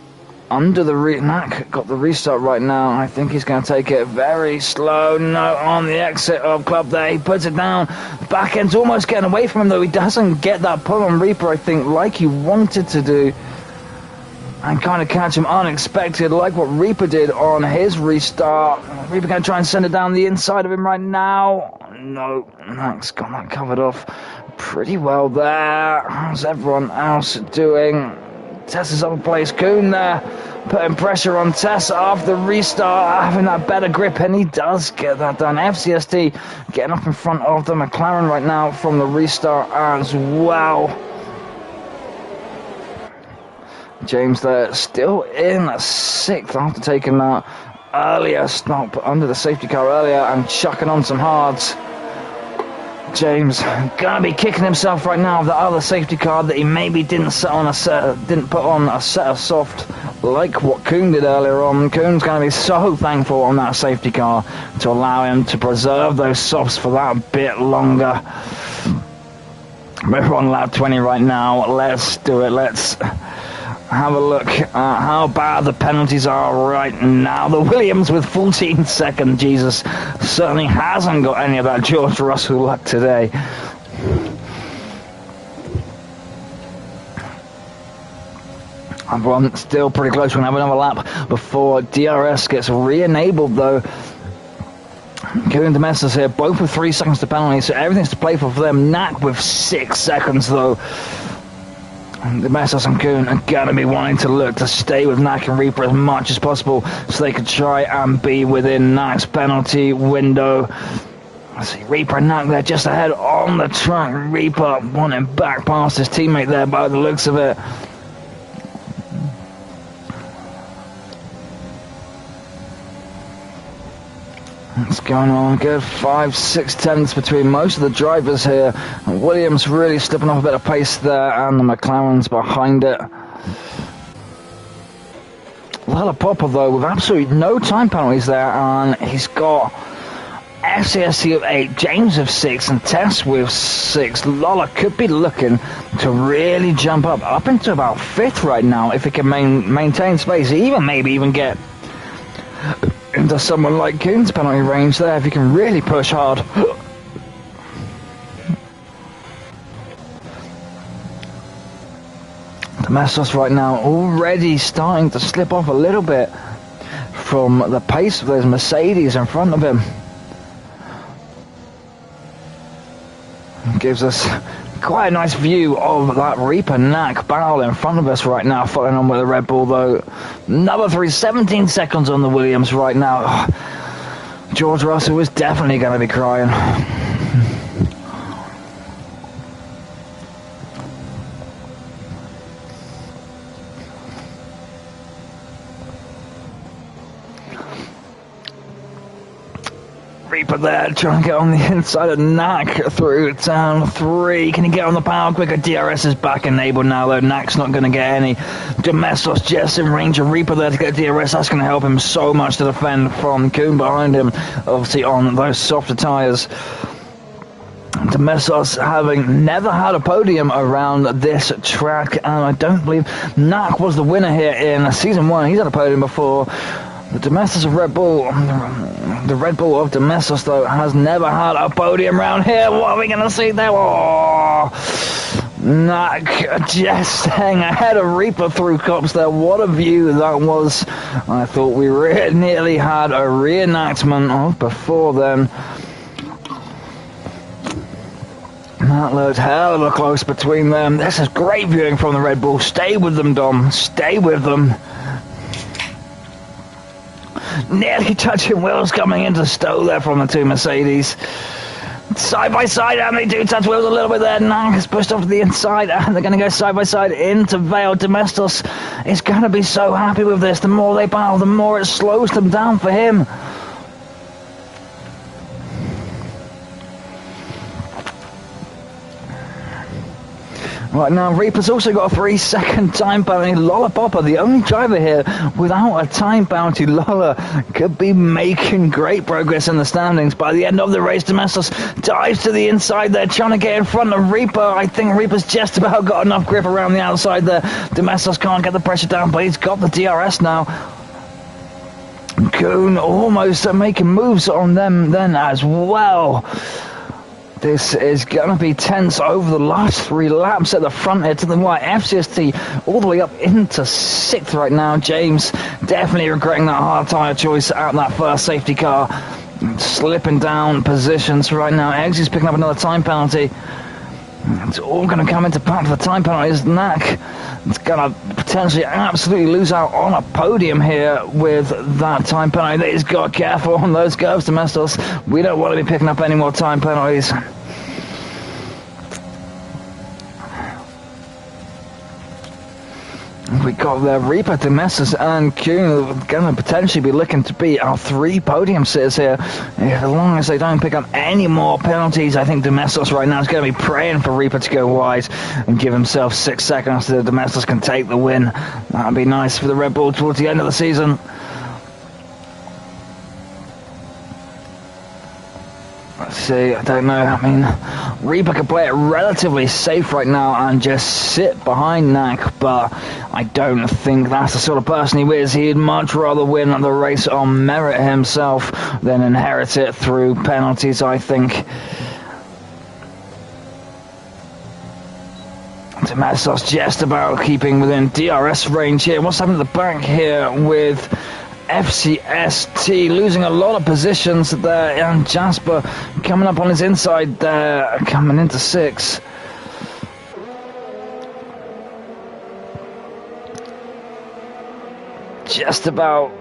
under the Knack got the restart right now. I think he's going to take it very slow. No, on the exit of Club there, he puts it down. Back end's almost getting away from him, though. He doesn't get that pull on Reaper, I think, like he wanted to do, and kind of catch him unexpected, like what Reaper did on his restart. Reaper going to try and send it down the inside of him right now. No, Knack's got that covered off pretty well there. How's everyone else doing? Tessa's up a place. Kuhn there, putting pressure on Tessa after the restart, having that better grip, and he does get that done. FCST getting up in front of the McLaren right now from the restart as well. James there, still in 6th after taking that earlier stop under the safety car earlier and chucking on some hards. James gonna be kicking himself right now of the other safety car that he maybe didn't put on a set of soft like what Kuhn did earlier on. Kuhn's gonna be so thankful on that safety car to allow him to preserve those softs for that bit longer. We're on lap 20 right now. Let's do it. Let's have a look at how bad the penalties are right now. The Williams with 14 seconds. Jesus certainly hasn't got any of that George Russell luck today. Everyone still pretty close. We're going to have another lap before DRS gets re-enabled, though. Kuhn and Demestos here, both with 3 seconds to penalty, so everything's to play for them. Knack with 6 seconds, though. The Messos and Kuhn are going to be wanting to look to stay with Knack and Reaper as much as possible so they could try and be within Knack's penalty window. I see Reaper and Knack there just ahead on the track. Reaper wanting back past his teammate there by the looks of it. What's going on? Good 5-6 tenths between most of the drivers here. Williams really slipping off a bit of pace there, and the McLaren's behind it. Lollopuppa, though, with absolutely no time penalties there, and he's got FCST of 8, James of 6, and Tess with 6. Lolla could be looking to really jump up into about 5th right now if he can maintain space, maybe even get into someone like Kuhn's penalty range there if you can really push hard. Demestos right now already starting to slip off a little bit from the pace of those Mercedes in front of him. Gives us quite a nice view of that Reaper Knack battle in front of us right now, following on with the Red Bull, though. Number 3, 17 seconds on the Williams right now. George Russell is definitely going to be crying. Reaper there trying to get on the inside of Knack through turn 3. Can he get on the power quicker? DRS is back enabled now, though. Knack's not going to get any. Demestos just in range of Reaper there to get DRS. That's going to help him so much to defend from Kuhn behind him, obviously on those softer tyres. Demestos having never had a podium around this track, and I don't believe Knack was the winner here in Season 1. He's had a podium before. The Domestos of Red Bull, the Red Bull of Domestos, though, has never had a podium round here. What are we going to see there? Oh, Knack just staying ahead of Reaper through cops there. What a view that was. I thought we nearly had a reenactment of before then. That looked hell of a close between them. This is great viewing from the Red Bull. Stay with them, Dom. Stay with them. Nearly touching wheels coming into stow there from the two Mercedes. Side by side, and they do touch wheels a little bit there. Knack is pushed off to the inside, and they're going to go side by side into Vale. Domestos is going to be so happy with this. The more they battle, the more it slows them down for him. Right now, Reaper's also got a 3-second time bounty. Lollopuppa, the only driver here without a time bounty. Lolla could be making great progress in the standings. By the end of the race, Domestos dives to the inside there, trying to get in front of Reaper. I think Reaper's just about got enough grip around the outside there. Domestos can't get the pressure down, but he's got the DRS now. Goon almost making moves on them then as well. This is going to be tense over the last 3 laps at the front here to the right. FCST all the way up into 6th right now. James definitely regretting that hard tyre choice out of that first safety car. Slipping down positions right now. Xz is picking up another time penalty. It's all going to come into part of the time penalties. Knack it's going to potentially absolutely lose out on a podium here with that time penalty. He's got careful on those curves, Domestos. We don't want to be picking up any more time penalties. We got the Reaper, Domestos, and Kuhn going to potentially be looking to be our 3 podium sitters here. As long as they don't pick up any more penalties, I think Domestos right now is going to be praying for Reaper to go wide and give himself 6 seconds so that Domestos can take the win. That would be nice for the Red Bull towards the end of the season. Let's see, I don't know, I mean, Reaper could play it relatively safe right now and just sit behind Knack, but I don't think that's the sort of person he is. He'd much rather win the race on merit himself than inherit it through penalties, I think. Domestos just about keeping within DRS range here. What's happening at the back here with FCST losing a lot of positions there, and Jasper coming up on his inside there, coming into 6th. Just about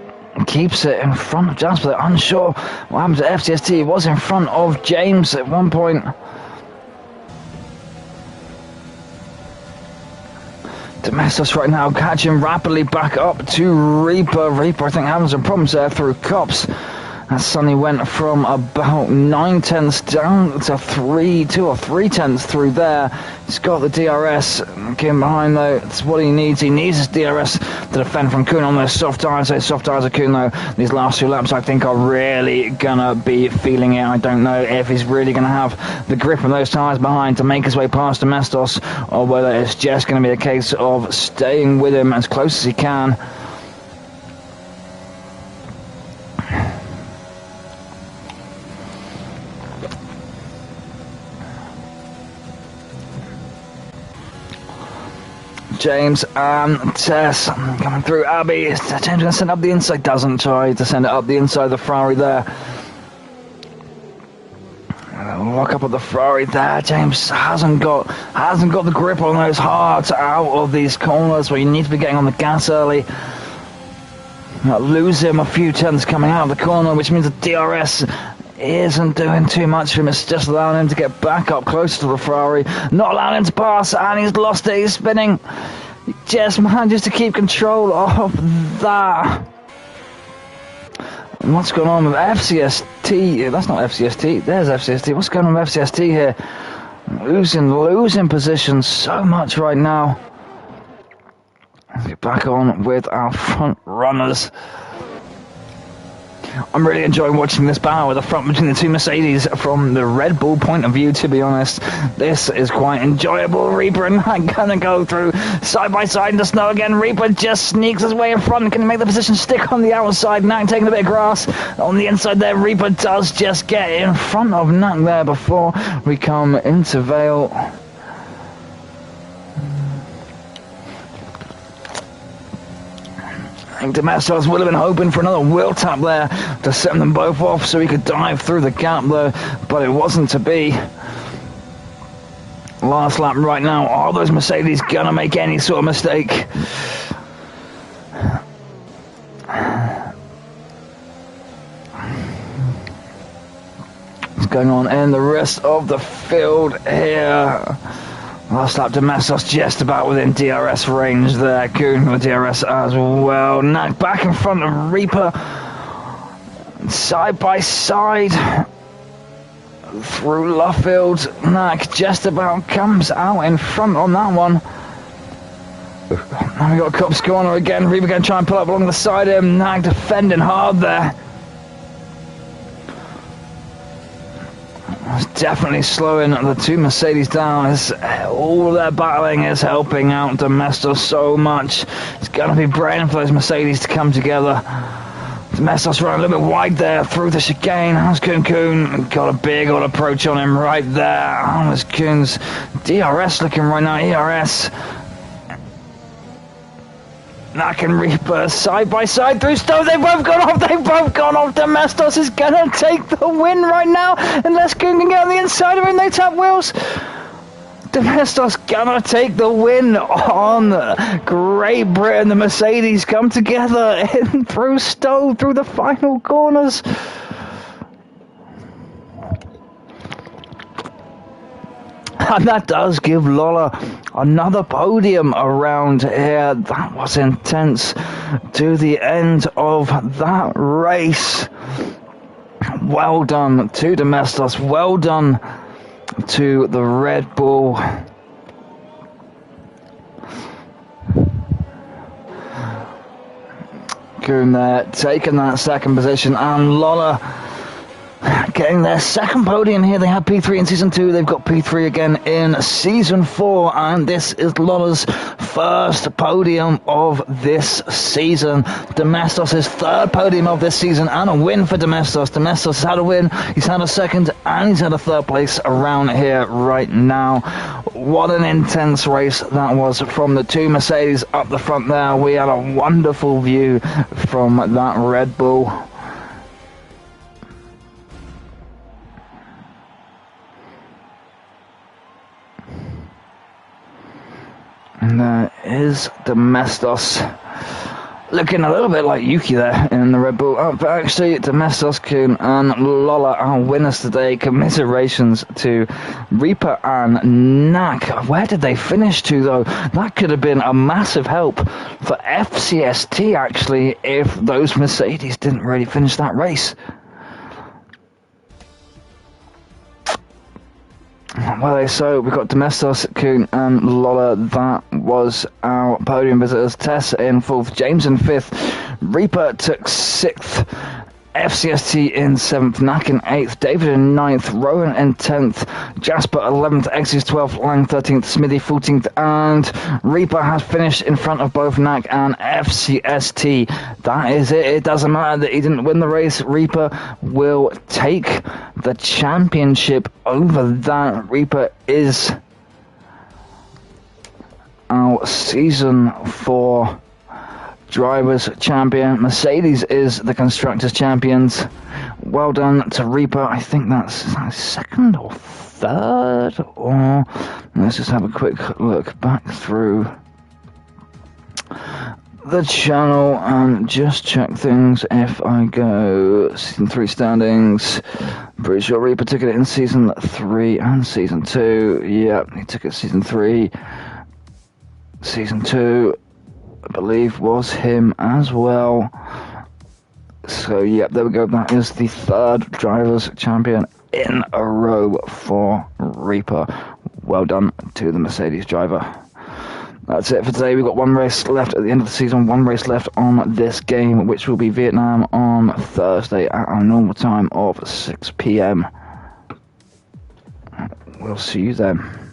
keeps it in front of Jasper. Unsure what happened to FCST. He was in front of James at one point. Domestos right now catching rapidly back up to Reaper. Reaper, I think, having some problems there through Cops. As Sonny went from about 9 tenths down to 2 or 3 tenths through there. He's got the DRS. Getting behind though, it's what he needs. He needs his DRS to defend from Kuhn on those soft tyres. Those soft tyres of Kuhn though, these last 2 laps I think are really gonna be feeling it. I don't know if he's really gonna have the grip on those tyres behind to make his way past Domestos, or whether it's just gonna be a case of staying with him as close as he can. James and Tess coming through. Abby, James going to send up the inside, doesn't try to send it up the inside of the Ferrari there. Lock up at the Ferrari there. James hasn't got the grip on those hards out of these corners where you need to be getting on the gas early. Lose him a few tenths coming out of the corner, which means the DRS isn't doing too much for him. It's just allowing him to get back up closer to the Ferrari, not allowing him to pass, and he's lost it. He's spinning. He just manages to keep control of that. And what's going on with FCST? That's not FCST. There's FCST. What's going on with FCST here? Losing position so much right now. Let's get back on with our front runners. I'm really enjoying watching this battle with the front between the 2 Mercedes from the Red Bull point of view, to be honest. This is quite enjoyable. Reaper and Knack gonna go through side by side in the snow again. Reaper just sneaks his way in front. Can he make the position stick on the outside? Knack taking a bit of grass on the inside there. Reaper does just get in front of Knack there before we come into Vale. I think Domestos would have been hoping for another wheel tap there to send them both off so he could dive through the gap though, but it wasn't to be. Last lap right now. Are those Mercedes gonna make any sort of mistake? What's going on in the rest of the field here? Last lap, Domestos just about within DRS range there. Kuhn with DRS as well. Knack back in front of Reaper. Side by side. through Luffield. Knack just about comes out in front on that one. Now we got Cops corner again. Reaper going to try and pull up along the side of him. Knack defending hard there. It's definitely slowing the two Mercedes down. All their battling is helping out Domestos so much. It's going to be brave for those Mercedes to come together. Domestos running a little bit wide there through the chicane. How's Kuhn? Got a big old approach on him right there. How's Kuhn's DRS looking right now? ERS. Knack and Reaper side by side through Stove. They've both gone off. Domestos is going to take the win right now. Unless Kuhn can get on the inside of him, they tap wheels. Domestos gonna take the win on Great Britain. The Mercedes come together in through Stove through the final corners. And that does give Lola another podium around here. That was intense to the end of that race. Well done to Domestos. Well done to the Red Bull. Kuhn there taking that second position, and Lola getting their second podium here. They had P3 in Season 2, they've got P3 again in Season 4, and this is Lola's first podium of this season. Domestos' third podium of this season, and a win for Domestos. Domestos has had a win, he's had a second, and he's had a third place around here right now. What an intense race that was from the two Mercedes up the front there. We had a wonderful view from that Red Bull. And there is Domestos looking a little bit like Yuki there in the Red Bull. But actually, Domestos, Kuhn and Lola are winners today. Commiserations to Reaper and Knack. Where did they finish to, though? That could have been a massive help for FCST, actually, if those Mercedes didn't really finish that race. Well, so we've got Domestos, Kuhn and Lola. That was our podium visitors. Tess in 4th, James in 5th, Reaper took 6th, FCST in 7th, Knack in 8th, David in 9th, Rowan in 10th, Jasper 11th, Xz 12th, Lang 13th, Smithy 14th, and Reaper has finished in front of both Knack and FCST. That is it. It doesn't matter that he didn't win the race. Reaper will take the championship over that. Reaper is our Season 4 Drivers' Champion. Mercedes is the Constructors' Champions. Well done to Reaper. I think that's second or third, or let's just have a quick look back through the channel and just check things. If I go Season 3 standings, pretty sure Reaper took it in Season 3 and Season 2. Yep, he took it Season 3. Season 2, I believe, was him as well. So, yep, there we go. That is the third Drivers' Champion in a row for Reaper. Well done to the Mercedes driver. That's it for today. We've got one race left at the end of the season, one race left on this game, which will be Vietnam on Thursday at our normal time of 6 p.m. We'll see you then.